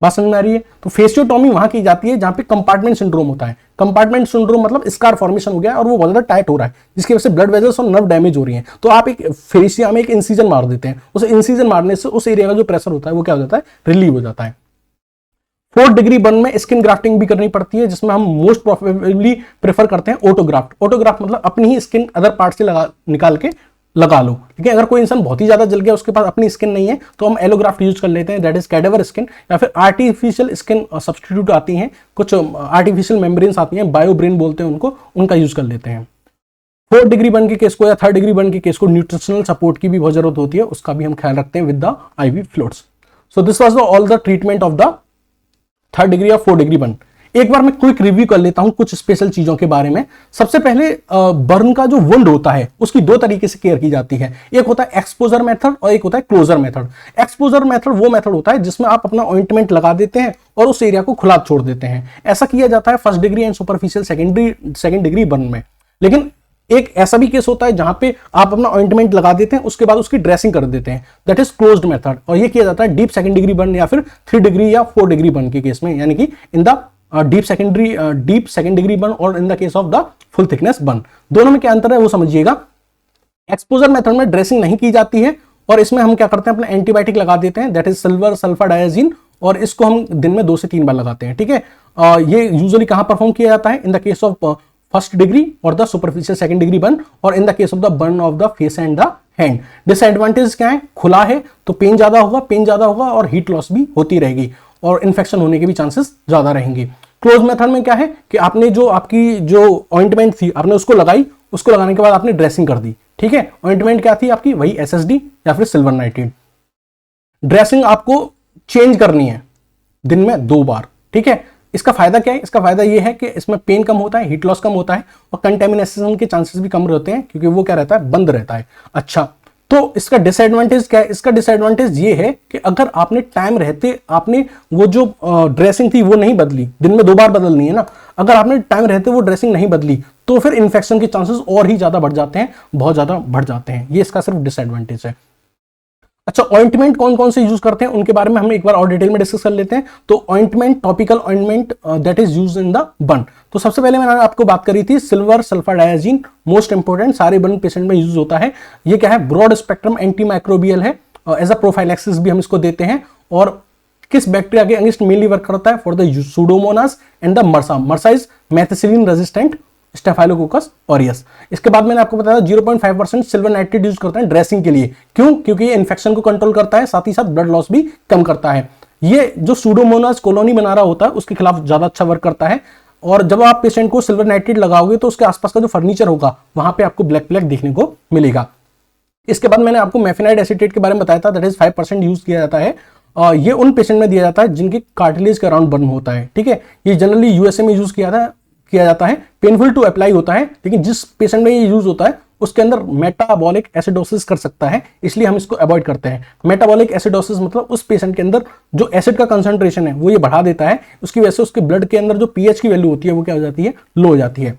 बात समझ में आ रही है? तो फेसियोटॉमी वहां की जाती है जहां पे कंपार्टमेंट सिंड्रोम होता है। कंपार्टमेंट सिंड्रोम मतलब स्कार फॉर्मेशन हो गया और वो बहुत ज्यादा टाइट हो रहा है, जिसकी वजह से ब्लड वेजल्स और नर्व डैमेज हो रही है। तो आप एक फेसिया में एक इंसीजन मार देते हैं। उस इंसीजन मारने से उस एरिया का जो प्रेशर होता है वो क्या हो जाता है? रिलीव हो जाता है। 4th डिग्री बर्न में स्किन ग्राफ्टिंग भी करनी पड़ती है, जिसमें हम मोस्ट प्रोबेबली प्रेफर करते हैं ऑटोग्राफ्ट। ऑटोग्राफ्ट मतलब अपनी ही स्किन अदर पार्ट से निकाल के लगा लो। ठीक है। अगर कोई इंसान बहुत ही ज्यादा जल गया, उसके पास अपनी स्किन नहीं है, तो हम एलोग्राफ्ट यूज कर लेते हैं, दैट इज कैडेवर स्किन, या फिर आर्टिफिशियल स्किन सब्सटीट्यूट आती हैं, कुछ आर्टिफिशियल मेम्ब्रेन्स आती हैं, बायोब्रेन बोलते हैं उनको, उनका यूज कर लेते हैं। 4th डिग्री बर्न के केस को या 3rd डिग्री बर्न के केस को न्यूट्रिशनल सपोर्ट की भी बहुत जरूरत होती है, उसका भी हम ख्याल रखते हैं with the ivy fluids. So this was all the treatment of the 3rd degree या 4th डिग्री बर्न। एक बार मैं क्विक रिव्यू कर लेता हूं कुछ स्पेशल चीजों के बारे में। सबसे पहले बर्न का जो वुंड होता है उसकी 2 तरीके से केयर की जाती है। एक होता है एक्सपोजर मेथड और एक होता है क्लोजर मेथड। एक्सपोजर मेथड वो मेथड होता है जिसमें आप अपना ऑइंटमेंट लगा देते हैं और उस एरिया को खुला छोड़ देते हैं। ऐसा किया जाता है 1st degree and superficial second degree burn में। लेकिन एक ऐसा भी केस होता है जहां पे आप अपना ऑइंटमेंट लगा देते हैं, उसके बाद उसकी ड्रेसिंग कर देते हैं, दैट इज क्लोज्ड मेथड। और ये किया जाता है डीप 2nd डिग्री बर्न या फिर 3 डिग्री या 4 डिग्री बर्न के केस में, यानी कि in the deep 2nd degree burn और in the case of the full thickness burn. दोनों में क्या अंतर है वो समझिएगा। एक्सपोजर मेथड में ड्रेसिंग नहीं की जाती है और इसमें हम क्या करते हैं? अपना एंटीबायोटिक लगा देते हैं, दैट इज सिल्वर सल्फर डायजीन, और इसको हम दिन में 2 से 3 बार लगाते हैं। ठीक है। ये यूजुअली कहां परफॉर्म किया जाता है? In the case of 1st degree और the superficial 2nd degree burn, और in the case of the burn of the face and the hand. Disadvantage क्या है? खुला है तो पेन ज्यादा होगा और हीट लॉस भी होती रहेगी और इन्फेक्शन होने के भी चांसेस ज्यादा रहेंगे। क्लोज मेथड में क्या है कि आपने जो आपकी जो ऑइंटमेंट थी आपने उसको लगाई, उसको लगाने के बाद आपने ड्रेसिंग कर दी। ठीक है। ऑइंटमेंट क्या थी आपकी? वही SSD या फिर सिल्वर नाइट्रेट। ड्रेसिंग आपको चेंज करनी है दिन में 2 बार। ठीक है। इसका फायदा क्या है? इसका फायदा ये है कि इसमें पेन कम होता है, हीट लॉस कम होता है और कंटेमिनेशन के चांसेस भी कम रहते हैं, क्योंकि वो क्या रहता है? बंद रहता है। अच्छा, तो इसका डिसएडवांटेज क्या है? इसका डिसएडवांटेज ये है कि अगर आपने टाइम रहते आपने वो जो ड्रेसिंग थी वो नहीं बदली, दिन में 2 बार बदलनी है ना, अगर आपने टाइम रहते वो ड्रेसिंग नहीं बदली तो फिर इन्फेक्शन के चांसेस और ही ज्यादा बढ़ जाते हैं, बहुत ज्यादा बढ़ जाते हैं। ये इसका सिर्फ डिसएडवांटेज है। अच्छा, ऑइंटमेंट कौन कौन से यूज करते हैं उनके बारे में हम एक बार और डिटेल में डिस्कस कर लेते हैं। तो ointment, topical ointment that is used in the burn. तो सबसे पहले मैंने आपको बात करी थी सिल्वर सल्फर डायजीन, मोस्ट इंपोर्टेंट, सारे बर्न पेशेंट में यूज होता है। ये क्या है? ब्रॉड स्पेक्ट्रम एंटी माइक्रोबियल है, एज अ प्रोफाइलैक्सिस भी हम इसको देते हैं। और किस बैक्टीरिया के अगेंस्ट मेनली वर्क करता है? For the Pseudomonas and the MRSA. MRSA is methicillin resistant staphylococcus aureus. इसके बाद मैंने आपको बताया 0.5% सिल्वर नाइट्रेट यूज करते हैं ड्रेसिंग के लिए। क्यों? क्योंकि ये इन्फेक्शन को कंट्रोल करता है, साथ ही साथ ब्लड लॉस भी कम करता है। ये जो सूडोमोनास कॉलोनी बना रहा होता है उसके खिलाफ ज्यादा अच्छा वर्क करता है और जब आप पेशेंट को सिल्वर नाइट्रेट लगाओगे तो उसके आसपास का जो फर्नीचर होगा वहां पे आपको ब्लैक ब्लैक देखने को मिलेगा। इसके बाद मैंने आपको मेफेनाइड एसीटेट के बारे में बताया था, दैट इज 5% यूज किया जाता है। ये उन पेशेंट में दिया जाता है जिनके कार्टिलेज के अराउंड बर्न होता है, ठीक है। ये जनरली यूएसए में यूज किया जाता है, पेनफुल टू अप्लाई होता है, लेकिन जिस पेशेंट में ये यूज होता है उसके अंदर मेटाबॉलिक एसिडोसिस कर सकता है, इसलिए हम इसको अवॉइड करते हैं। मेटाबॉलिक एसिडोसिस मतलब उस पेशेंट के अंदर जो एसिड का कंसंट्रेशन है वो ये बढ़ा देता है, उसकी वजह से उसके ब्लड के अंदर जो पीएच की वैल्यू होती है वो क्या हो जाती है, लो हो जाती है।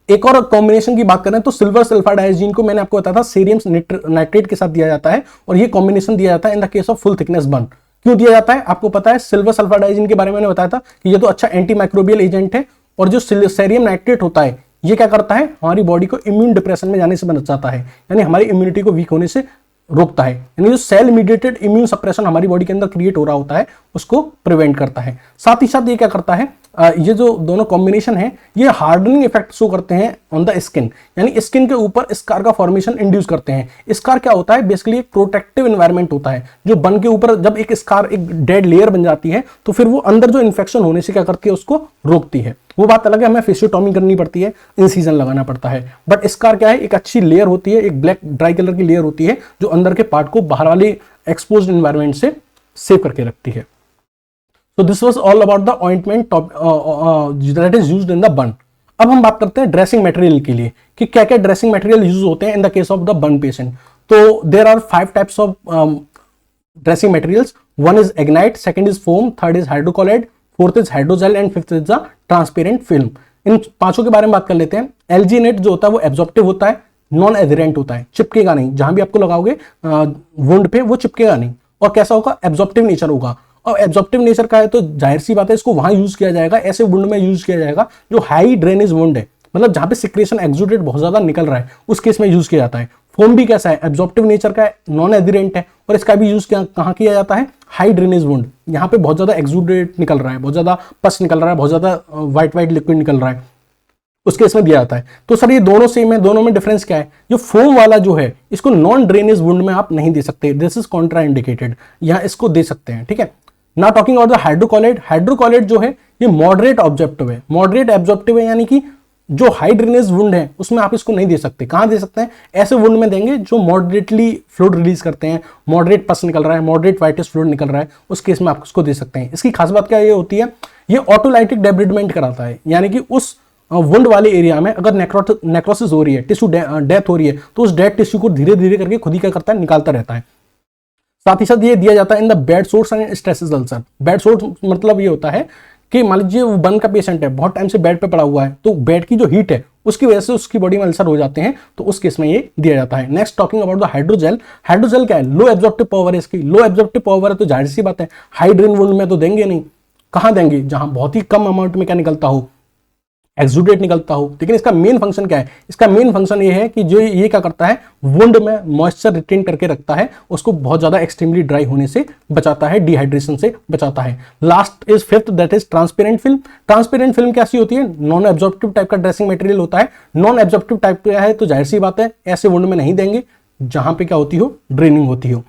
एक और कॉम्बिनेशन की बात करें तो सिल्वर सल्फाडाइजीन को मैंने आपको बताया था सीरियम नाइट्रेट के साथ दिया जाता है, और ये कॉम्बिनेशन दिया जाता है in the case of full thickness burn. क्यों दिया जाता है आपको पता है, सिल्वर सल्फाडाइजीन के बारे में मैंने बताया था कि ये तो अच्छा एंटी माइक्रोबियल एजेंट है, और जो सीरियम नाइट्रेट होता है ये क्या करता है, हमारी बॉडी को इम्यून डिप्रेशन में जाने से बचाता है, यानी हमारी इम्यूनिटी को वीक होने से रोकता है, यानी जो सेल मीडिएटेड इम्यून सप्रेशन हमारी बॉडी के अंदर क्रिएट हो रहा होता है उसको प्रिवेंट करता है। साथ ही साथ ये क्या करता है, ये जो दोनों कॉम्बिनेशन है ये हार्डनिंग इफेक्ट शो करते हैं ऑन द स्किन, यानी स्किन के ऊपर स्कार का फॉर्मेशन इंड्यूस करते हैं। स्कार क्या होता है, बेसिकली एक प्रोटेक्टिव एनवायरनमेंट होता है, जो बर्न के ऊपर जब एक स्कार एक डेड लेयर बन जाती है तो फिर वो अंदर जो इन्फेक्शन होने से क्या करती है, उसको रोकती है। वो बात अलग है, हमें फेसियोटॉमी करनी पड़ती है, इंसिजन लगाना पड़ता है, बट स्कार क्या है, एक अच्छी लेयर होती है, एक ब्लैक ड्राई कलर की लेयर होती है जो अंदर के पार्ट को बाहर वाले एक्सपोज्ड एनवायरनमेंट से सेव करके रखती है। So this was all about the ointment that is used in the burn। अब हम बात करते हैं ड्रेसिंग मटेरियल के लिए कि क्या क्या ड्रेसिंग मटेरियल यूज होते हैं in the case of the burn patient. तो there are 5 types of dressing materials. One is alginate, second is foam, third is hydrocolloid, fourth is hydrogel and fifth is the transparent film. इन पांचों के बारे में बात कर लेते हैं। एलजीनेट जो होता है वो एब्जॉर्प्टिव होता है, नॉन एडहेरेंट होता है, चिपकेगा नहीं, जहां भी आपको लगाओगे वुंड पे वो चिपकेगा नहीं, और कैसा होगा, एब्जॉर्प्टिव नेचर होगा। और एब्जॉर्प्टिव नेचर का है तो जाहिर सी बात है इसको वहां यूज किया जाएगा, ऐसे वुंड में यूज किया जाएगा जो हाई ड्रेनेज वुंड है, मतलब जहां पे सिक्रेशन एक्सुडेट बहुत ज्यादा निकल रहा है उस केस में यूज किया जाता है। फोम भी कैसा है, एब्जॉर्प्टिव नेचर का है, नॉन एडहेरेंट है, और इसका भी यूज कहां किया जाता है, हाई ड्रेनेज वुंड, यहाँ पे बहुत ज्यादा एक्सुडेट निकल रहा है, बहुत ज्यादा पस निकल रहा है, बहुत ज्यादा व्हाइट लिक्विड निकल रहा है, उस केस में दिया जाता है। तो सर ये दोनों सेम है, दोनों में डिफरेंस क्या है, जो फोम वाला जो है इसको नॉन ड्रेनेज वुंड में आप नहीं दे सकते, दिस इज कॉन्ट्रा इंडिकेटेड, यहाँ इसको दे सकते हैं, ठीक है। ना talking about the hydrocolloid, hydrocolloid जो है ये मॉडरेट ऑब्जेक्टिव है, मॉडरेट एब्जॉर्प्टिव है, यानी कि जो हाई ड्रेनेज वुंड है उसमें आप इसको नहीं दे सकते। कहां दे सकते हैं, ऐसे वुंड में देंगे जो मॉडरेटली फ्लूइड रिलीज करते हैं, मॉडरेट पस निकल रहा है, मॉडरेट व्हाइटिश फ्लूइड निकल रहा है, उस केस में आप उसको दे सकते हैं। इसकी खास बात क्या ये होती है, ये ऑटोलाइटिक डेब्रिडमेंट कराता है, यानी कि उस वुंड वाले एरिया में अगर नेक्रोसिस हो रही है, टिश्यू डेथ हो रही है, तो उस डेड टिश्यू को धीरे धीरे करके खुद ही क्या करता है, निकालता रहता है। साथ ही साथ ये दिया जाता है in the bed source and stresses ulcer. Bed source मतलब ये होता है कि मान लीजिए वो बर्न का पेशेंट है, बहुत टाइम से बेड पे पड़ा हुआ है, तो बेड की जो हीट है उसकी वजह से उसकी बॉडी में अल्सर हो जाते हैं, तो उस केस में ये दिया जाता है। Next talking about the hydrogel, hydrogel क्या है, लो एब्जॉर्प्टिव पावर है इसकी, लो एब्जॉर्प्टिव पावर है तो जाहिर सी बात है हाई ड्रेन वुंड में तो देंगे नहीं, कहां देंगे, जहां बहुत ही कम अमाउंट में क्या निकलता हो, एक्सुडेट निकलता हो। लेकिन इसका मेन फंक्शन क्या है, इसका मेन फंक्शन ये है कि जो ये क्या करता है, वुंड में मॉइस्चर रिटेन करके रखता है, उसको बहुत ज्यादा एक्सट्रीमली ड्राई होने से बचाता है, डिहाइड्रेशन से बचाता है। Last is fifth, that is transparent film. Transparent film कैसी होती है, नॉन एब्जॉर्प्टिव टाइप का ड्रेसिंग मटेरियल होता है। नॉन एब्जॉर्प्टिव टाइप का है तो जाहिर सी बात है ऐसे वुंड में नहीं देंगे जहां पे क्या होती हो, ड्रेनिंग होती हो।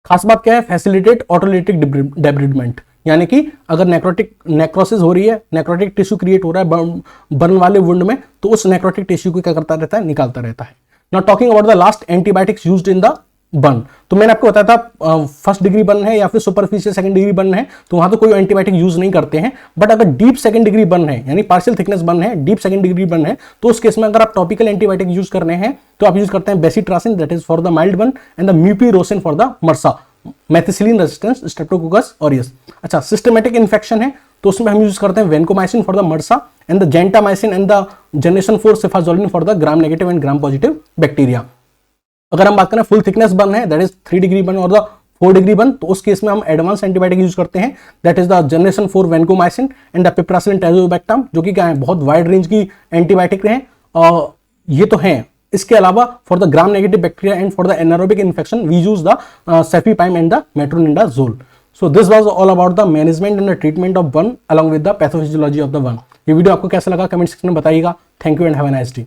खास बात क्या है, फैसिलिटेट ऑटोलाइटिक डेब्रिडमेंट, यानी कि अगर नेक्रोसिस हो रही है, नेक्रोटिक टिश्यू क्रिएट हो रहा है बर्न वाले वुंड में, तो उस नेक्रोटिक टिश्यू को क्या करता रहता है, निकालता रहता है। Now talking about the last, antibiotics used in the burn. तो मैंने आपको बताया था फर्स्ट डिग्री बर्न है या फिर सुपरफिशियल सेकंड डिग्री बर्न है तो वहां तो कोई एंटीबायोटिक यूज नहीं करते हैं, बट अगर डीप सेकंड डिग्री बर्न है, यानी पार्शियल थिकनेस बर्न है, डीप सेकंड डिग्री बर्न है, तो उस केस में अगर आप टॉपिकल एंटीबायोटिक यूज कर रहे हैं तो आप यूज करते हैं bacitracin, that is for the mild burn, and the mupirocin for the MRSA, methicillin resistance streptococcus aureus. अच्छा, सिस्टमेटिक इन्फेक्शन है तो उसमें हम यूज करते हैं vancomycin for the MRSA and the gentamicin and the generation 4 cefazolin for the gram negative and gram positive bacteria. अगर हम बात करें फुल थिकनेस बर्न है, दैट इज 3 डिग्री बर्न और द 4 डिग्री बर्न, तो उस केस में हम एडवांस एंटीबायोटिक यूज करते हैं, that is the generation 4 vancomycin and the piperacillin tazobactam, जो कि क्या है, बहुत वाइड रेंज की एंटीबायोटिक हैं, और ये तो हैं। इसके अलावा for the gram negative bacteria and for the anaerobic infection we use the cefepime and the metronidazole. So this was all about the management and the treatment of burn along with the pathophysiology of the burn. ये video आपको कैसा लगा comment section में बताइएगा। Thank you and have a nice day.